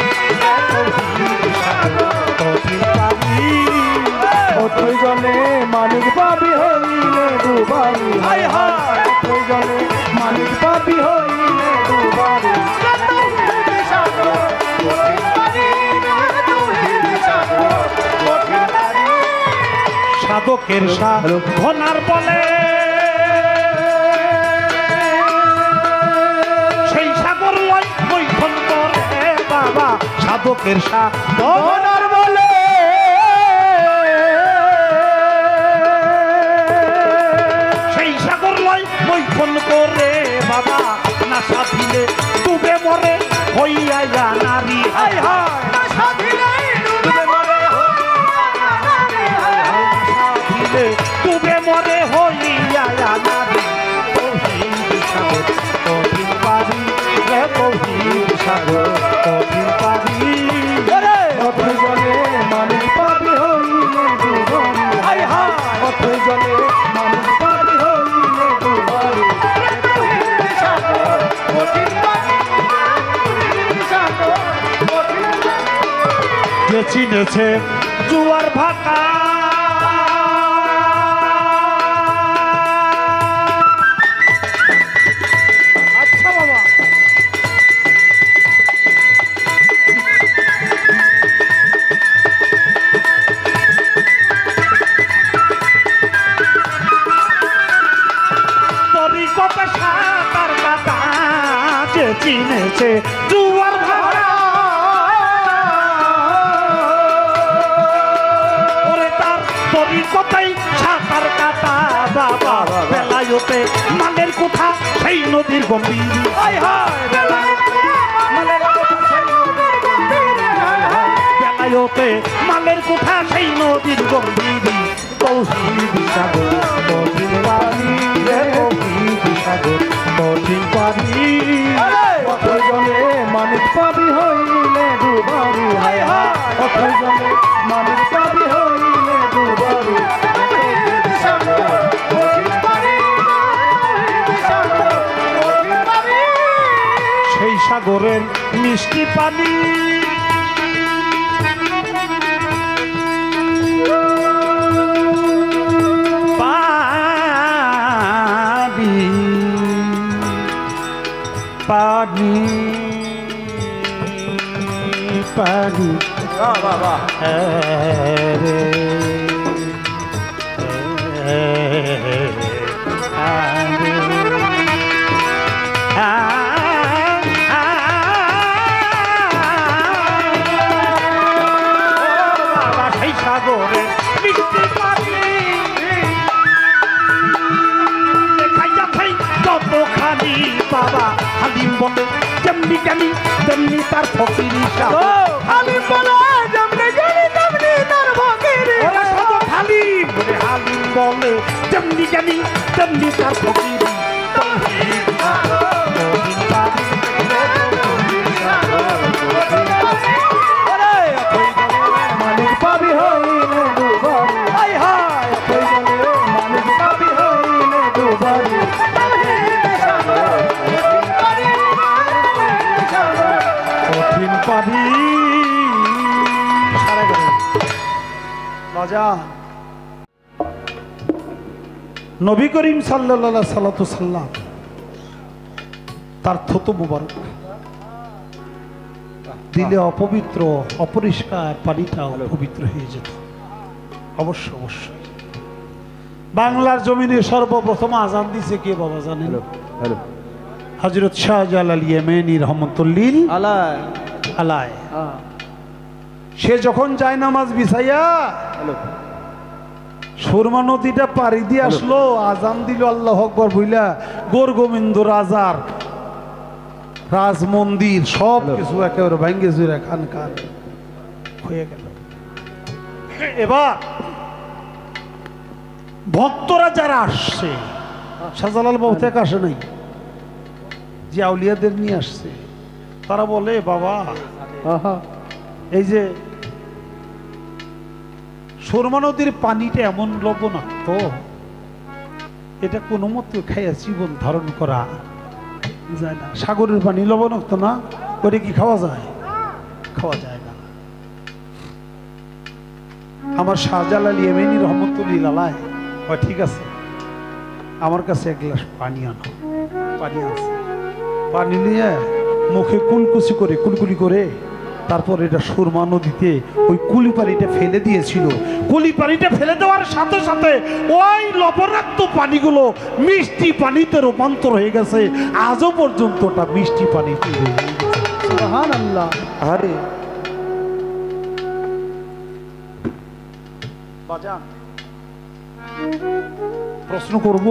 তৌহিদ সাগর তৌহিদ পাবি অথই জলে মানিক পাবি হইলে দুবারি হায় হায় অথই জলে মানিক পাবি হইলে দুবারি সাধকের সাধনার বলে সেই সাগর লয় বৈঠন করে বাবা সাধকের সাধনার বলে সেই সাগর লয় বৈঠন করে বাবা না সাধিলে ডুবে মরে হইয়া নারী হায় হায় না সাধিলে ডুবে মরে ডুবে মরে হইয়া নারী তৌহিদ সাগর তৌহিদ পাবি রে তৌহিদ সাগর তৌহিদ পাবি অথই জলে মানিক পাবি হইলে দুবারি হায় হায় অথই জলে মানিক পাবি হইলে দুবারি যে চিনেছে জুয়ার ভাটা আচ্ছা বাবা তরিকতে সাঁতার কাটা যে চিনেছে জুয়ার ভাটা ওরে তার তরিকতেই সাঁতার কাটা বাবা বেলায়তে মালের কোঠা সেই নদীর গম্ভীর হায় হায় বেলায়তে মালের কোঠা সেই নদীর গম্ভীর তৌহিদ সাগর তৌহিদ পাবি রে তৌহিদ সাগর তৌহিদ পাবি অথই জলে মানিক পাবি হইলে দুবারি হায় হায় অথই জলে মানিক পাবি হইলে দুবারি সেই সাগরের মিষ্টি পানি পানি পানি পানি রে সেই সাগরে মিষ্টি পানি খাইয়া খাই যতখানি বাবা হালিম বলে যেমনি জ্ঞানী তেমনি তার ফকিরি হালিম বলে যেমনি জ্ঞানী তেমনি তার ফকিরি হালিম বলে হালিম বলে যেমনি জ্ঞানী তেমনি তার ফকিরি মানিক পাবি হইলে দুবারি হায় হায় অথই জলে মানিক পাবি হইলে দুবারি কঠিন পাবি সারা করে বাজান নবী করিম সাল্লাল্লাহু সাল্লাতু সাল্লাম তার থুতু মুবারক দিলে অপবিত্র অপরিষ্কার পানিটা অপবিত্র হয়ে যেত। অবশ্য অবশ্য বাংলার জমিনে সর্বপ্রথম আজান দিছে কে বাবা জানেন? হযরত শাহজালাল ইয়েমেনি রহমাতুল্লিল আলাইহি। সে যখন যায় নামাজ বিছাইয়া সুরমা নদীটা পাড়ি দিয়ে আসলো, আজান দিল আল্লাহু আকবার বইলা, গোর গোবিন্দ রাজার রাজ মন্দির সব কিছু একেবারে ভাঙ্গে জুড়ে খান খান হয়ে গেল। এবার ভক্তরা যারা আসছে, শাহজালাল বহুতেক আসে নাই, যে আউলিয়াদের নিয়ে আসছে, তারা বলে বাবা এই যে সুরমা নদীর পানিটা এমন লবণাক্ত, এটা কোনো মতে খাইয়া জীবন ধারণ করা যায় না। সাগরের পানি লবণাক্ত না, ওটা কি খাওয়া যায়? খাওয়া যায় না। আমার শাহজালাল ইয়েমেনি রহমতুল্লাহ আলাইহি কয় ঠিক আছে, আমার কাছে এক গ্লাস পানি আনো। পানি আছে, পানি নিয়ে মুখে কুলকুচি করে কুলকুলি করে তারপর এটা সুরমা নদীতে ওই কুলি পানিটা ফেলে দিয়েছিল। কুলি পানিটা ফেলে দেওয়ার সাথে সাথে ওই লবণাক্ত পানিগুলো মিষ্টি পানিতে রূপান্তর হয়ে গেছে। আজও পর্যন্ত ওটা মিষ্টি পানিতে সুবহানাল্লাহ। আরে বাজান প্রশ্ন করব,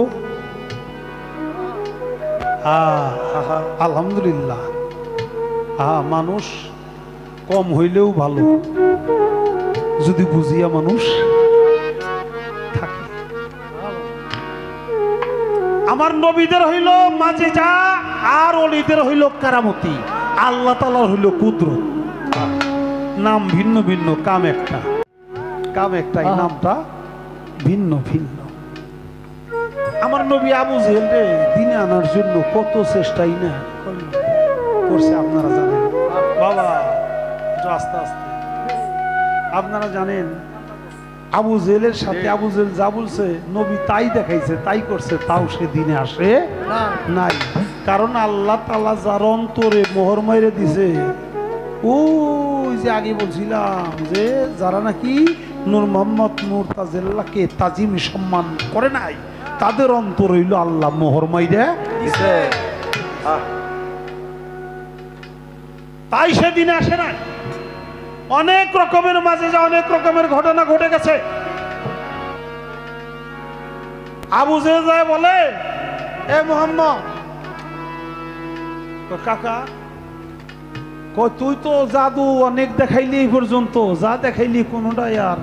আলহামদুলিল্লাহ মানুষ কম হইলেও ভালো যদি বুঝিয়া মানুষ থাকে। আমার নবীদের হইল মাজেজা আর অলিদের হইল কারামতি, আল্লাহ তাআলার হইল কুদরত। নাম ভিন্ন ভিন্ন, কাম একটা, কাম একটাই, নামটা ভিন্ন ভিন্ন। আমার নবী আবু জেহেল রে দিনে আনার জন্য কত চেষ্টাই না করছে আপনারা জানেন। বাবা আস্তে আস্তে আপনারা জানেন আবু জেহেলের সাথে আবু জেহেল যা বলছে নবী তাই দেখাইছে, তাই করছে, তাও সে দিনে আসে নাই। কারণ আল্লাহ তাআলা যার অন্তরে মোহর মাইরে দিছে, ওই যে আগে বলছিলাম যে যারা নাকি নূর মোহাম্মদ মুরতাজিল্লাহকে তাজিম সম্মান করে নাই, তাদের অন্তর হইল আল্লাহ মোহর মাইরে দিছে, তাই সেদিনে আসে নাই। অনেক রকমের মাঝে যা অনেক রকমের ঘটনা ঘটে গেছে। আবু জেহেল যায় বলে, এ মুহাম্মদ কাকা কই তুই তো জাদু অনেক দেখাইলি এই পর্যন্ত, যা দেখাইলি কোনোটাই আর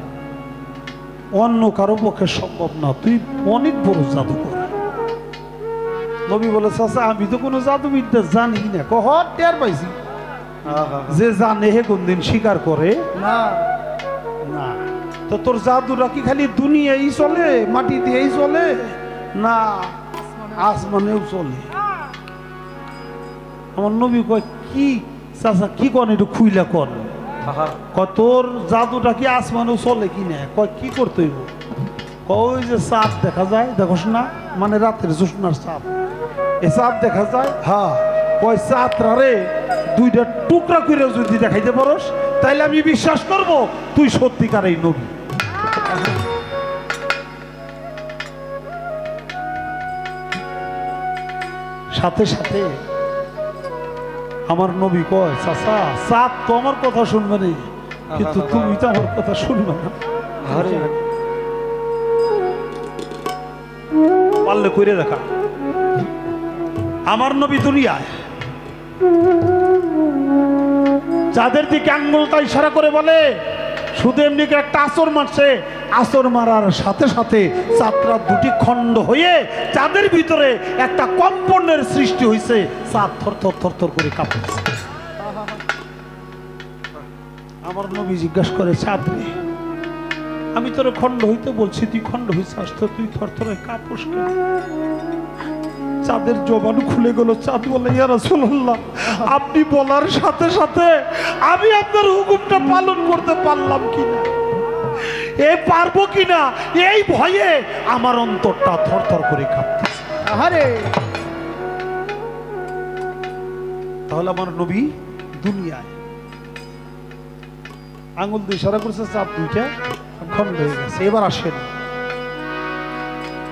অন্য কারো পক্ষে সম্ভব না, তুই অনেক বড় জাদু কর। নবী বলে চাচা আমি তো কোনো জাদুবিদ্যা জানি না। কহ টের পাইছি, যে জানে হে কোনদিন স্বীকার করে না। না তো তোর জাদুরা কি খালি দুনিয়াই চলে, মাটি দিয়েই চলে, না আসমানেও চলে? আমার নবী কয় কি চাচা কি কন একটু খুইলা কন। কয় তোর জাদুটা কি আসমানেও চলে কি না? কয় কি করতে হইব? ওই যে চাঁদ দেখা যায়, দেখোস না, মানে রাতের জ্যোৎস্নার চাঁদ, এ চাঁদ দেখা যায়। হ্যাঁ কয় চাঁদরা রে দুইটা টুকরা করে যদি দেখাইতে পারোস তাইলে আমি বিশ্বাস করব তুই সত্যিকার এই নবী। সাথে সাথে আমার নবী কয় চাচা চাঁদ তো আমার কথা শুনবে না, কিন্তু তুমি তো আমার কথা শুনবে না। পারলে করে দেখা। আমার নবী দুনিয়ায় যাদের দিকে আঙ্গুলটা ইশারা করে বলে, শুধু এমনি একটা আসর মারছে, আসর মারার সাথে সাথে চাঁদরা দুটি খণ্ড হয়ে চাঁদের ভিতরে একটা কম্পনের সৃষ্টি হয়েছে, চাঁদ থরথর থরথর করে কাঁপছে। আমার নবী জিজ্ঞাসা করে, চাঁদ রে আমি তোর খণ্ড হইতে বলছি, তুই খণ্ড হইছে আসতো, তুই থরথরে কাঁপস কেন? চাঁদের জবানু খুলে গেল। চাঁদ বলে, ইয়া রাসূলুল্লাহ আপনি বলার সাথে সাথে আমি আপনার হুকুমটা পালন করতে পারলাম কিনা, এ পারবো কিনা এই ভয়ে আমার অন্তরটা থরথর করে কাঁপতেছে। আহারে তাহলে আমার নবী দুনিয়ায় আঙুল দিয়ে ইশারা করছে, চাপ দুইটা খন্ড হয়ে গেছে। এবার আসেন,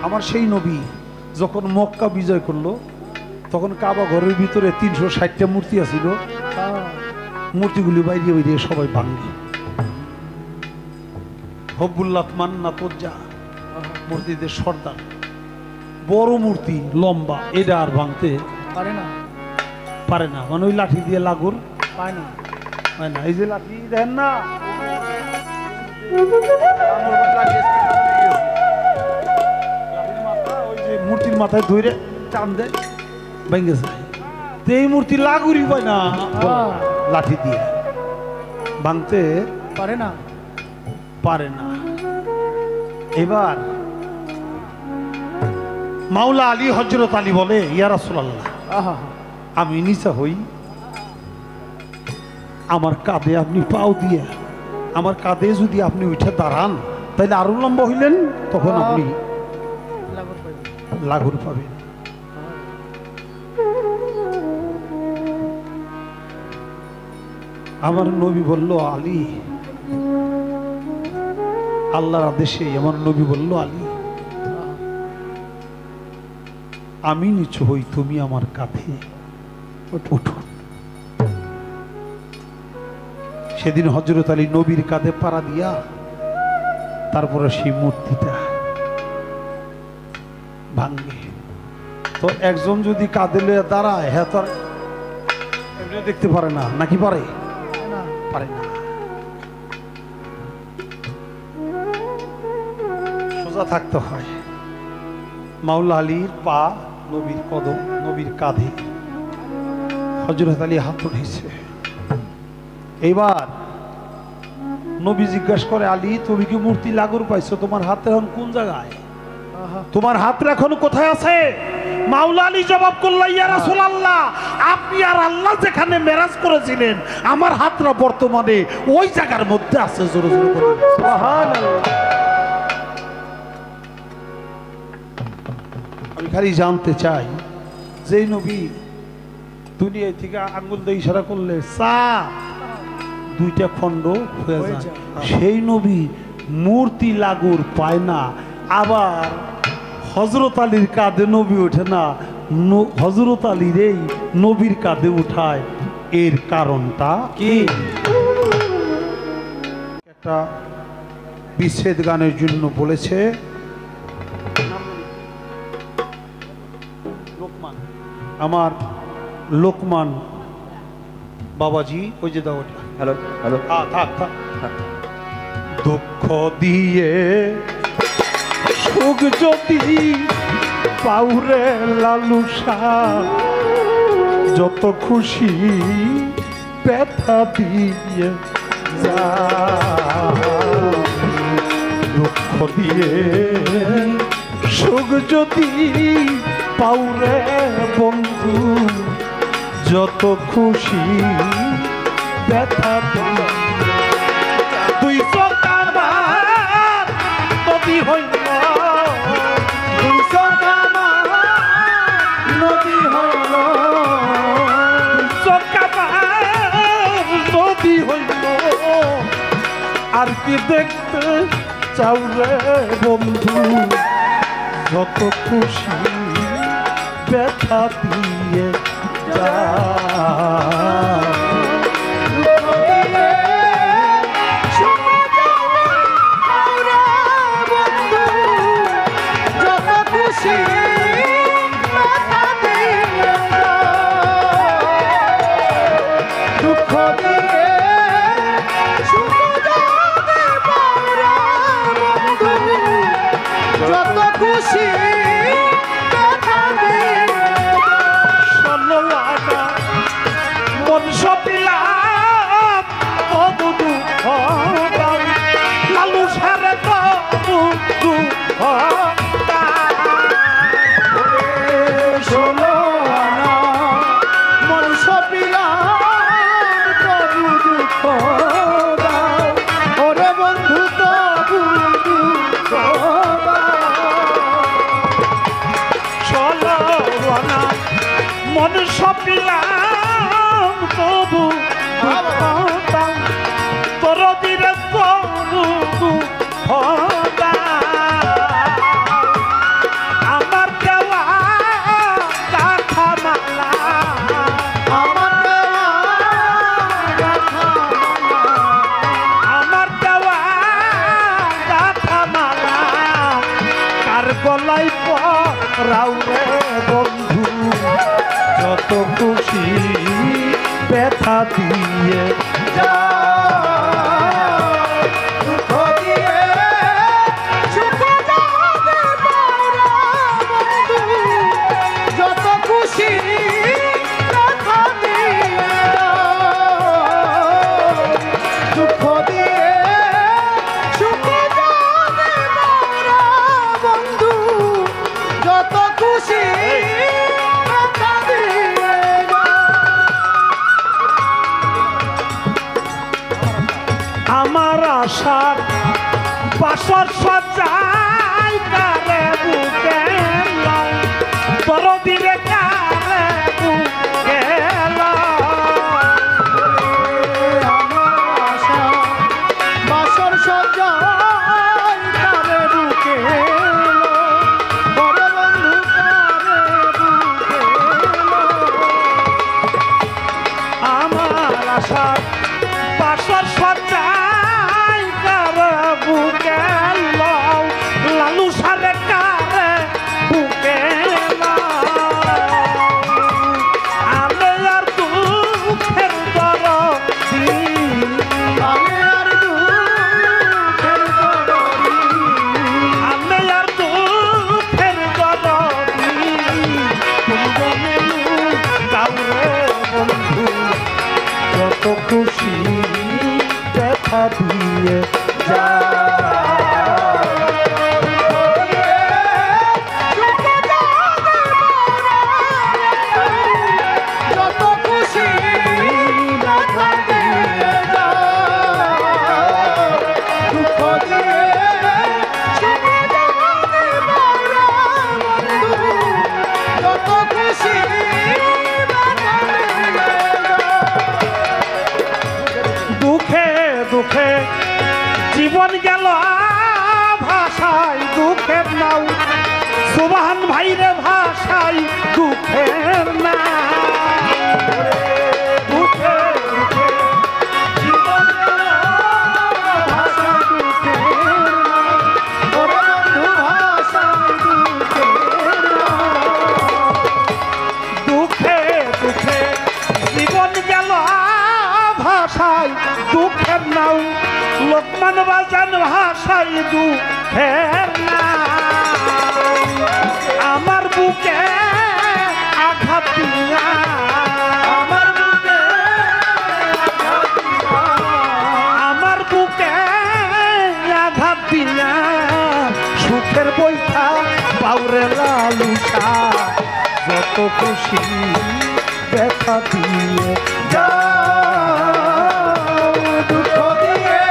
আমার সেই নবী যখন মক্কা বিজয় করলো তখন কাবা ঘরের ভিতরে 360টা মূর্তি আছিল। মূর্তিগুলি বাইরে বাইরে সবাই ভাঙলি। হব্বুল্লাহ মান্না তোজ্জা মূর্তিদের সর্দার, বড় মূর্তি লম্বা, এটা আর ভাঙতে পারে না। মানে ওই লাঠি দিয়ে লাগুর পায় না। এই যে লাঠি দেন না, ওই যে মূর্তির মাথায় ধরে টান দেয় ভেঙে যায়। তো এই মূর্তি লাগুরই পায় না, লাঠি দিয়ে ভাঙতে পারে না। এবার মাওলা আলী হযরত আলী বলে, ইয়া রাসূলুল্লাহ, আমি নিচা হই, আমার কাঁধে আপনি পাও দিয়ে আমার কাঁধে যদি আপনি উঠে দাঁড়ান তাহলে আরো লম্বা হইলেন, তখন আপনি লাগুর পাবেন। আমার নবী বলল, আলী, আল্লাহর আদেশে আমার নবী বলল, আলী, আমি নিচু হই, তুমি আমার কাঁধে উঠো। সেদিন হযরত আলী নবীর কাঁধে পাড়া দিয়া তারপরে সেই মূর্তিটা ভাঙ্গে। তো একজন যদি কাঁধে লইয়া দাঁড়ায়, হ্যাঁ, তার এমনি দেখতে পারে না, নাকি পারে? পারে না। সোজা থাকতে হয়। মাওলা আলীর পা নবীর কদম, নবীর কাঁধে, হযরত আলী হাত উঠেছে। এইবার নবী জিজ্ঞাসা করে, আলী, তুমি কি মূর্তি লাগুর পাইছো? তোমার হাত এখন কোন জায়গায়? তোমার হাত এখন কোথায় আছে? মাওলা আলী জবাব করল, ইয়া রাসূলুল্লাহ, আপনি আর আল্লাহ যেখানে মেরাজ করেছিলেন আমার হাতটা বর্তমানে ওই জায়গার মধ্যে আছে। জোরে জোরে বলুন সুবহানাল্লাহ। আমি খালি জানতে চাই, যে নবী দুনিয়া থেকে আঙ্গুল দিয়ে ইশারা করলে দুইটা খণ্ড হয়ে যায়, সেই নবী মূর্তি লাগুর পায় না। আবার হযরত আলীর কাঁধে নবী ওঠে না, হযরত আলীর এই নবীর কাঁধে উঠায়। এর কারণটা কি? একটা বিচ্ছেদ গানের জন্য বলেছে আমার লোকমান বাবাজি, ওই যে দাও ওটা। হ্যালো হ্যালো, থাক থাক। দুঃখ দিয়ে সুখ যদি পাউরে লালুসা, যত খুশি ব্যথা দিয়ে যা। দুঃখ দিয়ে সুখ যদি পাউরে বন্ধু, যত খুশি ব্যথা দিয়ে। তুই সকার নদী হইল, তুই সকার নদী হইল, সকার নদী হইল। আর কি দেখতে চাও রে বন্ধু, যত খুশি ব্যথা দিয়ে যা। পাপিলাম তবু দুঃখদাম তোর দিলে তবু দুঃখদাম আমার দেওয়া গাথা মালা আমার দেওয়া আমার দেওয়া গাথা মালা কার গলায় পরাও রে বন্ধু যত খুশি ব্যথা দিয়ে যা দুঃখ দিয়ে সুখ যাবে পাওরা বন্ধু যত খুশি ব্যথা দিয়ে দুঃখ দিয়ে সুখ যাবে পাওরা বন্ধু যত খুশি ব্যথা দিয়ে আমার আশার বাসর সজাই কারে বুকে লাও তোর দিলে কারে বুকে লাও আমার আশা বাসর সজ্জায় তারে বুকে এলো বড় বন্ধু তারে বুকে এলো আমার আশার বাসর সজাই কারে বুকে লাও লালু সারে কারে বুকে লাও আমি আর দুঃখের দরদি আমি আর দুঃখের দরদি আমি আর দুঃখের দরদি তুমি কাউরে বন্ধু যত খুশি দেখা দিয়ে যা যত খুশি ব্যথা দিয়ে যা দুঃখ দিয়ে সুখ যাবে পাওরা বন্ধু যত খুশি ব্যথা দিয়ে যা দুঃখে দুঃখে জীবন গেল ভাষায় দুঃখের নাও সুবহান ভাইরে ভাষায় দুঃখের না দুঃখে দুঃখে জীবন গেল ভাষা দুঃখের নাম ওরে বন্ধু ভাষা দুঃখের নাম দুঃখে দুঃখে জীবন গেল ভাষায় দুঃখের নাও লোকমান বাজান ভাষায় দুঃখের না আমার বুকে আঘাত দিয়া আমার বুকে আমার বুকে আঘাত দিয়া সুখের বইটা পাউরে লালুসা যত খুশি ব্যথা দিয়ে যা দুঃখ দিয়ে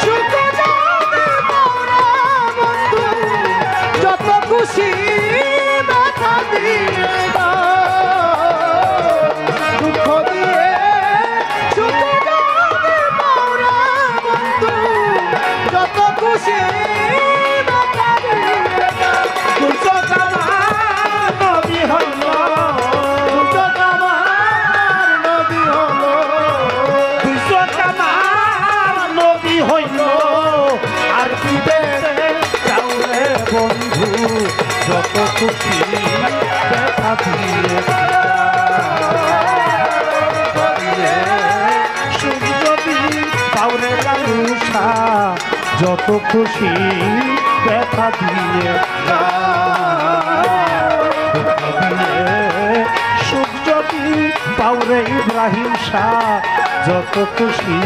সুখ যাবে পাওরা বন্ধু যত খুশি ব্যথা দিয়ে যা দুঃখ দিয়ে সুখ যাবে পাওরা বন্ধু যত খুশি ব্যথা দিয়ে যা দুশো কামার নবী হইল দুটো কামার নদী হলো দুশো কামার নবী হইল আর কি দেশে যাওরে বন্ধু যত খুশি দেখা দিয়ে সুখ যদি পাউরে লালুসা যত খুশি দেখা দিয়ে সুখ যদি পাউরে ইব্রাহিম শাহ যত খুশি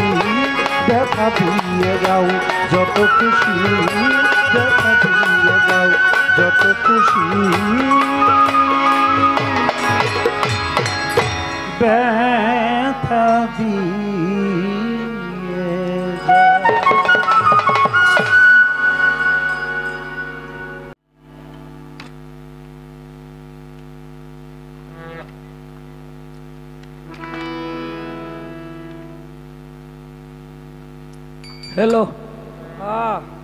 দেখা দিয়ে যাও যত খুশি দেখা দিয়ে যাও যত খুশি ব্যথা দিয়ে যাও। হ্যালো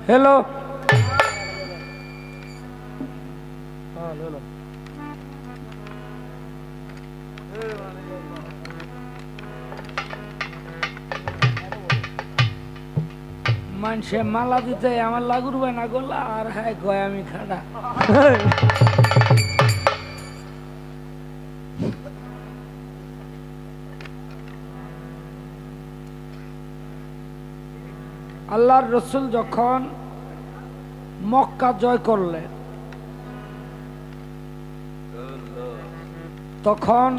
হ্যালো মানুষে মালা দিতে আমার লাগুরবে না গোলা আর হ্যাঁ কয় আমি খাড়া আল্লাহর রসুল যখন মক্কা জয় করলেন তখন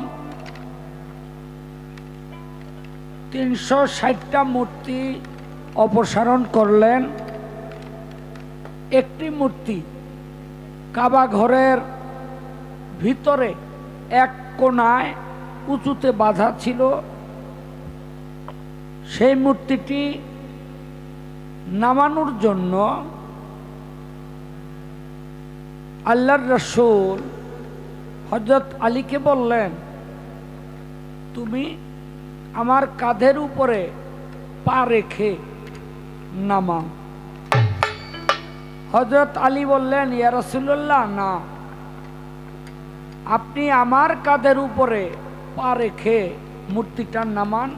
360টা মূর্তি অপসারণ করলেন। একটি মূর্তি কাবা ঘরের ভিতরে এক কোণায় উঁচুতে বাঁধা ছিল। সেই মূর্তিটি নামানোর জন্য আল্লাহর রাসূল হযরত আলীকে বললেন, তুমি আমার কাঁধের উপরে পা রেখে নামাও। হযরত আলী বললেন, ইয়া রাসূলুল্লাহ, না, আপনি আমার কাঁধের উপরে পা রেখে মূর্তিটা নামান,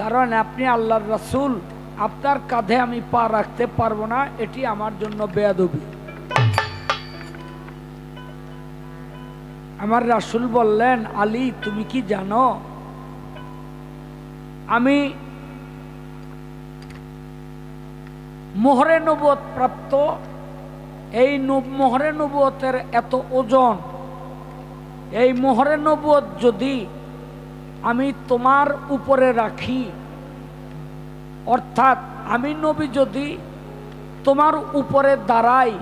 কারণ আপনি আল্লাহর রাসূল, আপনার কাঁধে আমি পা রাখতে পারবো না, এটি আমার জন্য বেয়াদবি। আমার রাসূল বললেন, আলী, তুমি কি জানো আমি মোহরে নবুয়ত প্রাপ্ত, এই মোহরে নবুয়তের এত ওজন, এই মোহরে নবুয়ত যদি আমি তোমার উপরে রাখি, অর্থাৎ আমি নবী যদি তোমার উপরে দাঁড়াই,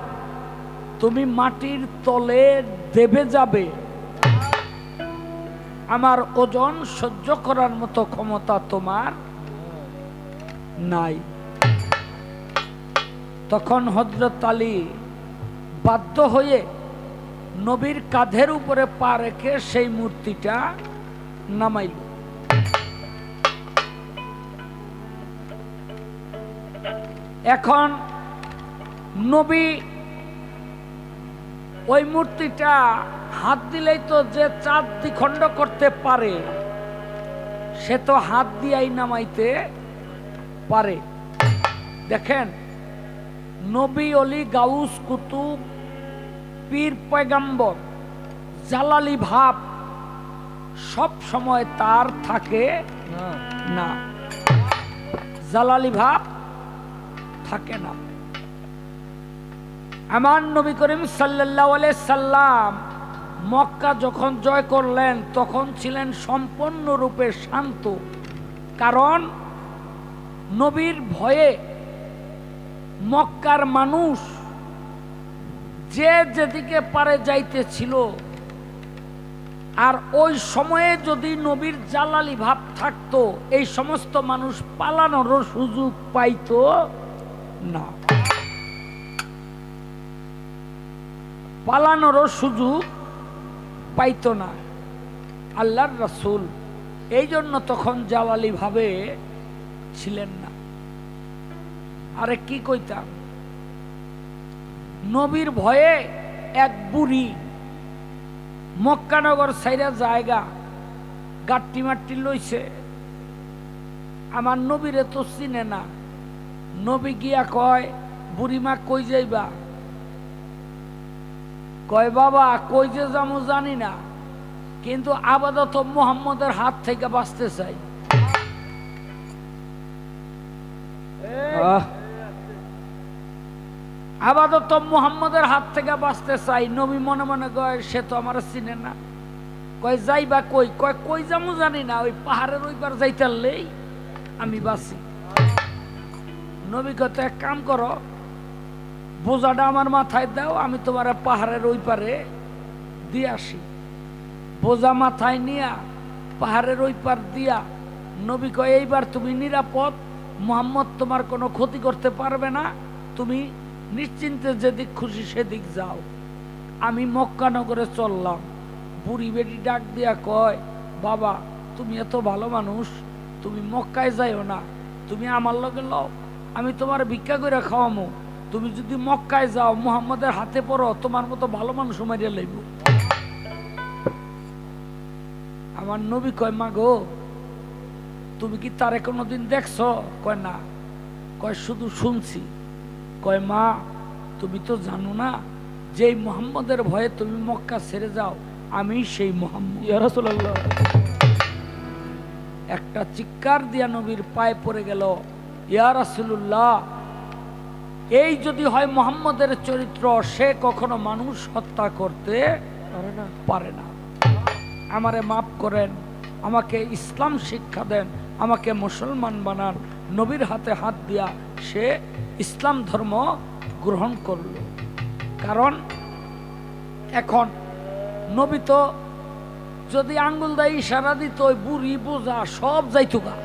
তুমি মাটির তলে দেবে যাবে, আমার ওজন সহ্য করার মতো ক্ষমতা তোমার নাই। তখন হযরত আলী বাধ্য হয়ে নবীর কাঁধের উপরে পা রেখে সেই মূর্তিটা নামাইল। এখন নবী ওই মূর্তিটা হাত দিলেই তো যে চাঁদ দ্বিখণ্ড করতে পারে, সে তো হাত দিয়াই নামাইতে পারে। দেখেন, নবী, অলি, গাউস, কুতুব, পীর, পয়গম্বর, জালালি ভাব সব সময় তার থাকে না, জালালি ভাব থাকে না। আমার নবী করিম সাল্লাল্লাহু আলাইহি সাল্লাম মক্কা যখন জয় করলেন তখন ছিলেন সম্পূর্ণরূপে শান্ত, কারণ নবীর ভয়ে মক্কার মানুষ যে যেদিকে পারে যাইতেছিল। আর ওই সময়ে যদি নবীর জালালি ভাব থাকতো, এই সমস্ত মানুষ পালানোরও সুযোগ পাইতো না, পালানোরও সুযোগ পাইতো না আল্লাহর রাসূল। এই জন্য তখন জালালি ভাবে ছিলেন না। আরে কি কইতাম, নবীর ভয়ে এক বুড়ি মক্কানগর সাইরা জায়গা গাট্টি মাট্টি লইছে, আমার নবীরে তো চিনে না। নবী গিয়া কয়, বুড়িমা কই যাইবা? কয়, বাবা কই যে যামু জানি না, কিন্তু আপাতত মুহাম্মদের হাত থেকে বাঁচতে চাই। আপাতত মুহাম্মদের হাত থেকে বাঁচতে চাই। নবী মনে মনে কয়, সে তো আমার চিনে না। কয়, যাইবা কই? কয়, কই যামু জানি না, ওই পাহাড়ের ওই পার যাইতারলেই আমি বাঁচি। নবী কয়, তো এক কাম করো, বোঝাটা আমার মাথায় দাও, আমি তোমার পাহাড়ের ওই পারে দিয়ে আসি। বোঝা মাথায় নিয়া পাহাড়ের ওই পার দিয়া নবী কয়, এইবার তুমি নিরাপদ, মুহাম্মদ তোমার কোনো ক্ষতি করতে পারবে না, তুমি নিশ্চিন্তে যেদিক খুশি সেদিক যাও। আমি মক্কানগরে চললাম। বুড়ি বেটি ডাক দিয়া কয়, বাবা তুমি এত ভালো মানুষ, তুমি মক্কায় যাইও না, তুমি আমার লগে লও, আমি তোমার ভিক্ষা করে খাওয়ামো, তুমি যদি মক্কায় যাও মুহাম্মদের হাতে পড়ো তোমার মতো ভালো মানুষ মারিয়া লইব। আমার নবী কয় মা গো তুমি কি তারে কোনোদিন দেখছো? কয় না। কয় শুধু শুনছি। কয় মা তুমি তো জানো না যেই মুহাম্মদের ভয়ে তুমি মক্কা ছেড়ে যাও আমি সেই মুহাম্মদ। ইয়া রাসূলুল্লাহ। একটা চিৎকার দিয়া নবীর পায়ে পড়ে গেল, ইয়া রাসূলুল্লাহ, এই যদি হয় মুহাম্মদের চরিত্র, সে কখনো মানুষ হত্যা করতে পারে না। আমারে মাফ করেন, আমাকে ইসলাম শিক্ষা দেন, আমাকে মুসলমান বানান। নবীর হাতে হাত দিয়া সে ইসলাম ধর্ম গ্রহণ করল। কারণ এখন নবী তো যদি আঙ্গুল দেয় ইশারা দিত ওই বুড়ি বোঝা সব যাইতো গা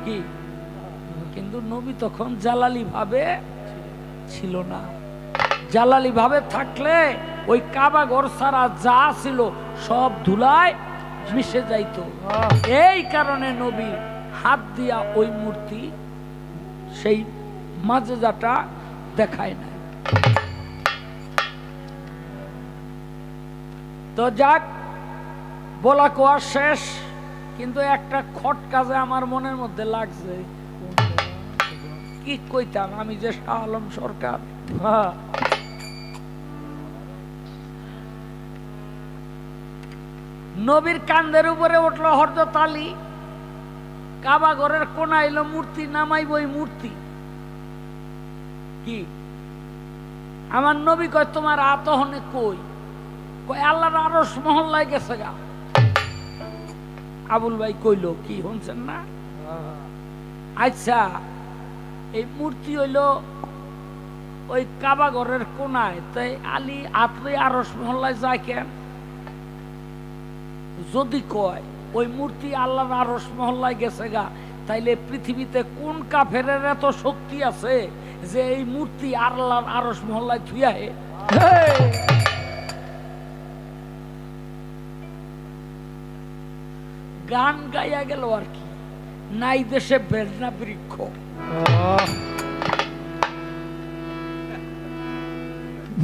কি, কিন্তু নবী তখন জালালি ভাবে ছিল না। জালালি ভাবে থাকলে ওই কাবা ঘর ছাড়া যা ছিল সব ধুলায় মিশে যাইতো। এই কারণে নবী হাত দিয়া ওই মূর্তি সেই মাজেজাটা দেখায় না। তো যাক, বলা কোয়া শেষ, কিন্তু একটা খট কাজে আমার মনের মধ্যে লাগছে। কি কইতাম আমি যে শাহ আলম সরকার, নবীর কান্দের উপরে উঠলো হযরত আলী, কাবা ঘরের কোনা এলো মূর্তি নামাইব, ওই মূর্তি কি আমার নবী কয় তোমার আতহনে কই? কয় আল্লাহর আরশ মহল্লায় গেছে গা। আবুল ভাই কইল কি শুনছেন না? আচ্ছা এই মূর্তি হইল ওই কাবা ঘরের কোনায়, তাই আলী আতরে আরশ মহল্লায় যায় কেন? যদি কয় ওই মূর্তি আল্লাহর আরশ মহল্লায় গেছে গা, তাইলে পৃথিবীতে কোন কাফেরের এত শক্তি আছে যে এই মূর্তি আল্লাহর আরশ মহল্লায় থুয়াহে? গান গাইয়া গেল আর কি, নাই দেশে বেদনা বৃক্ষ।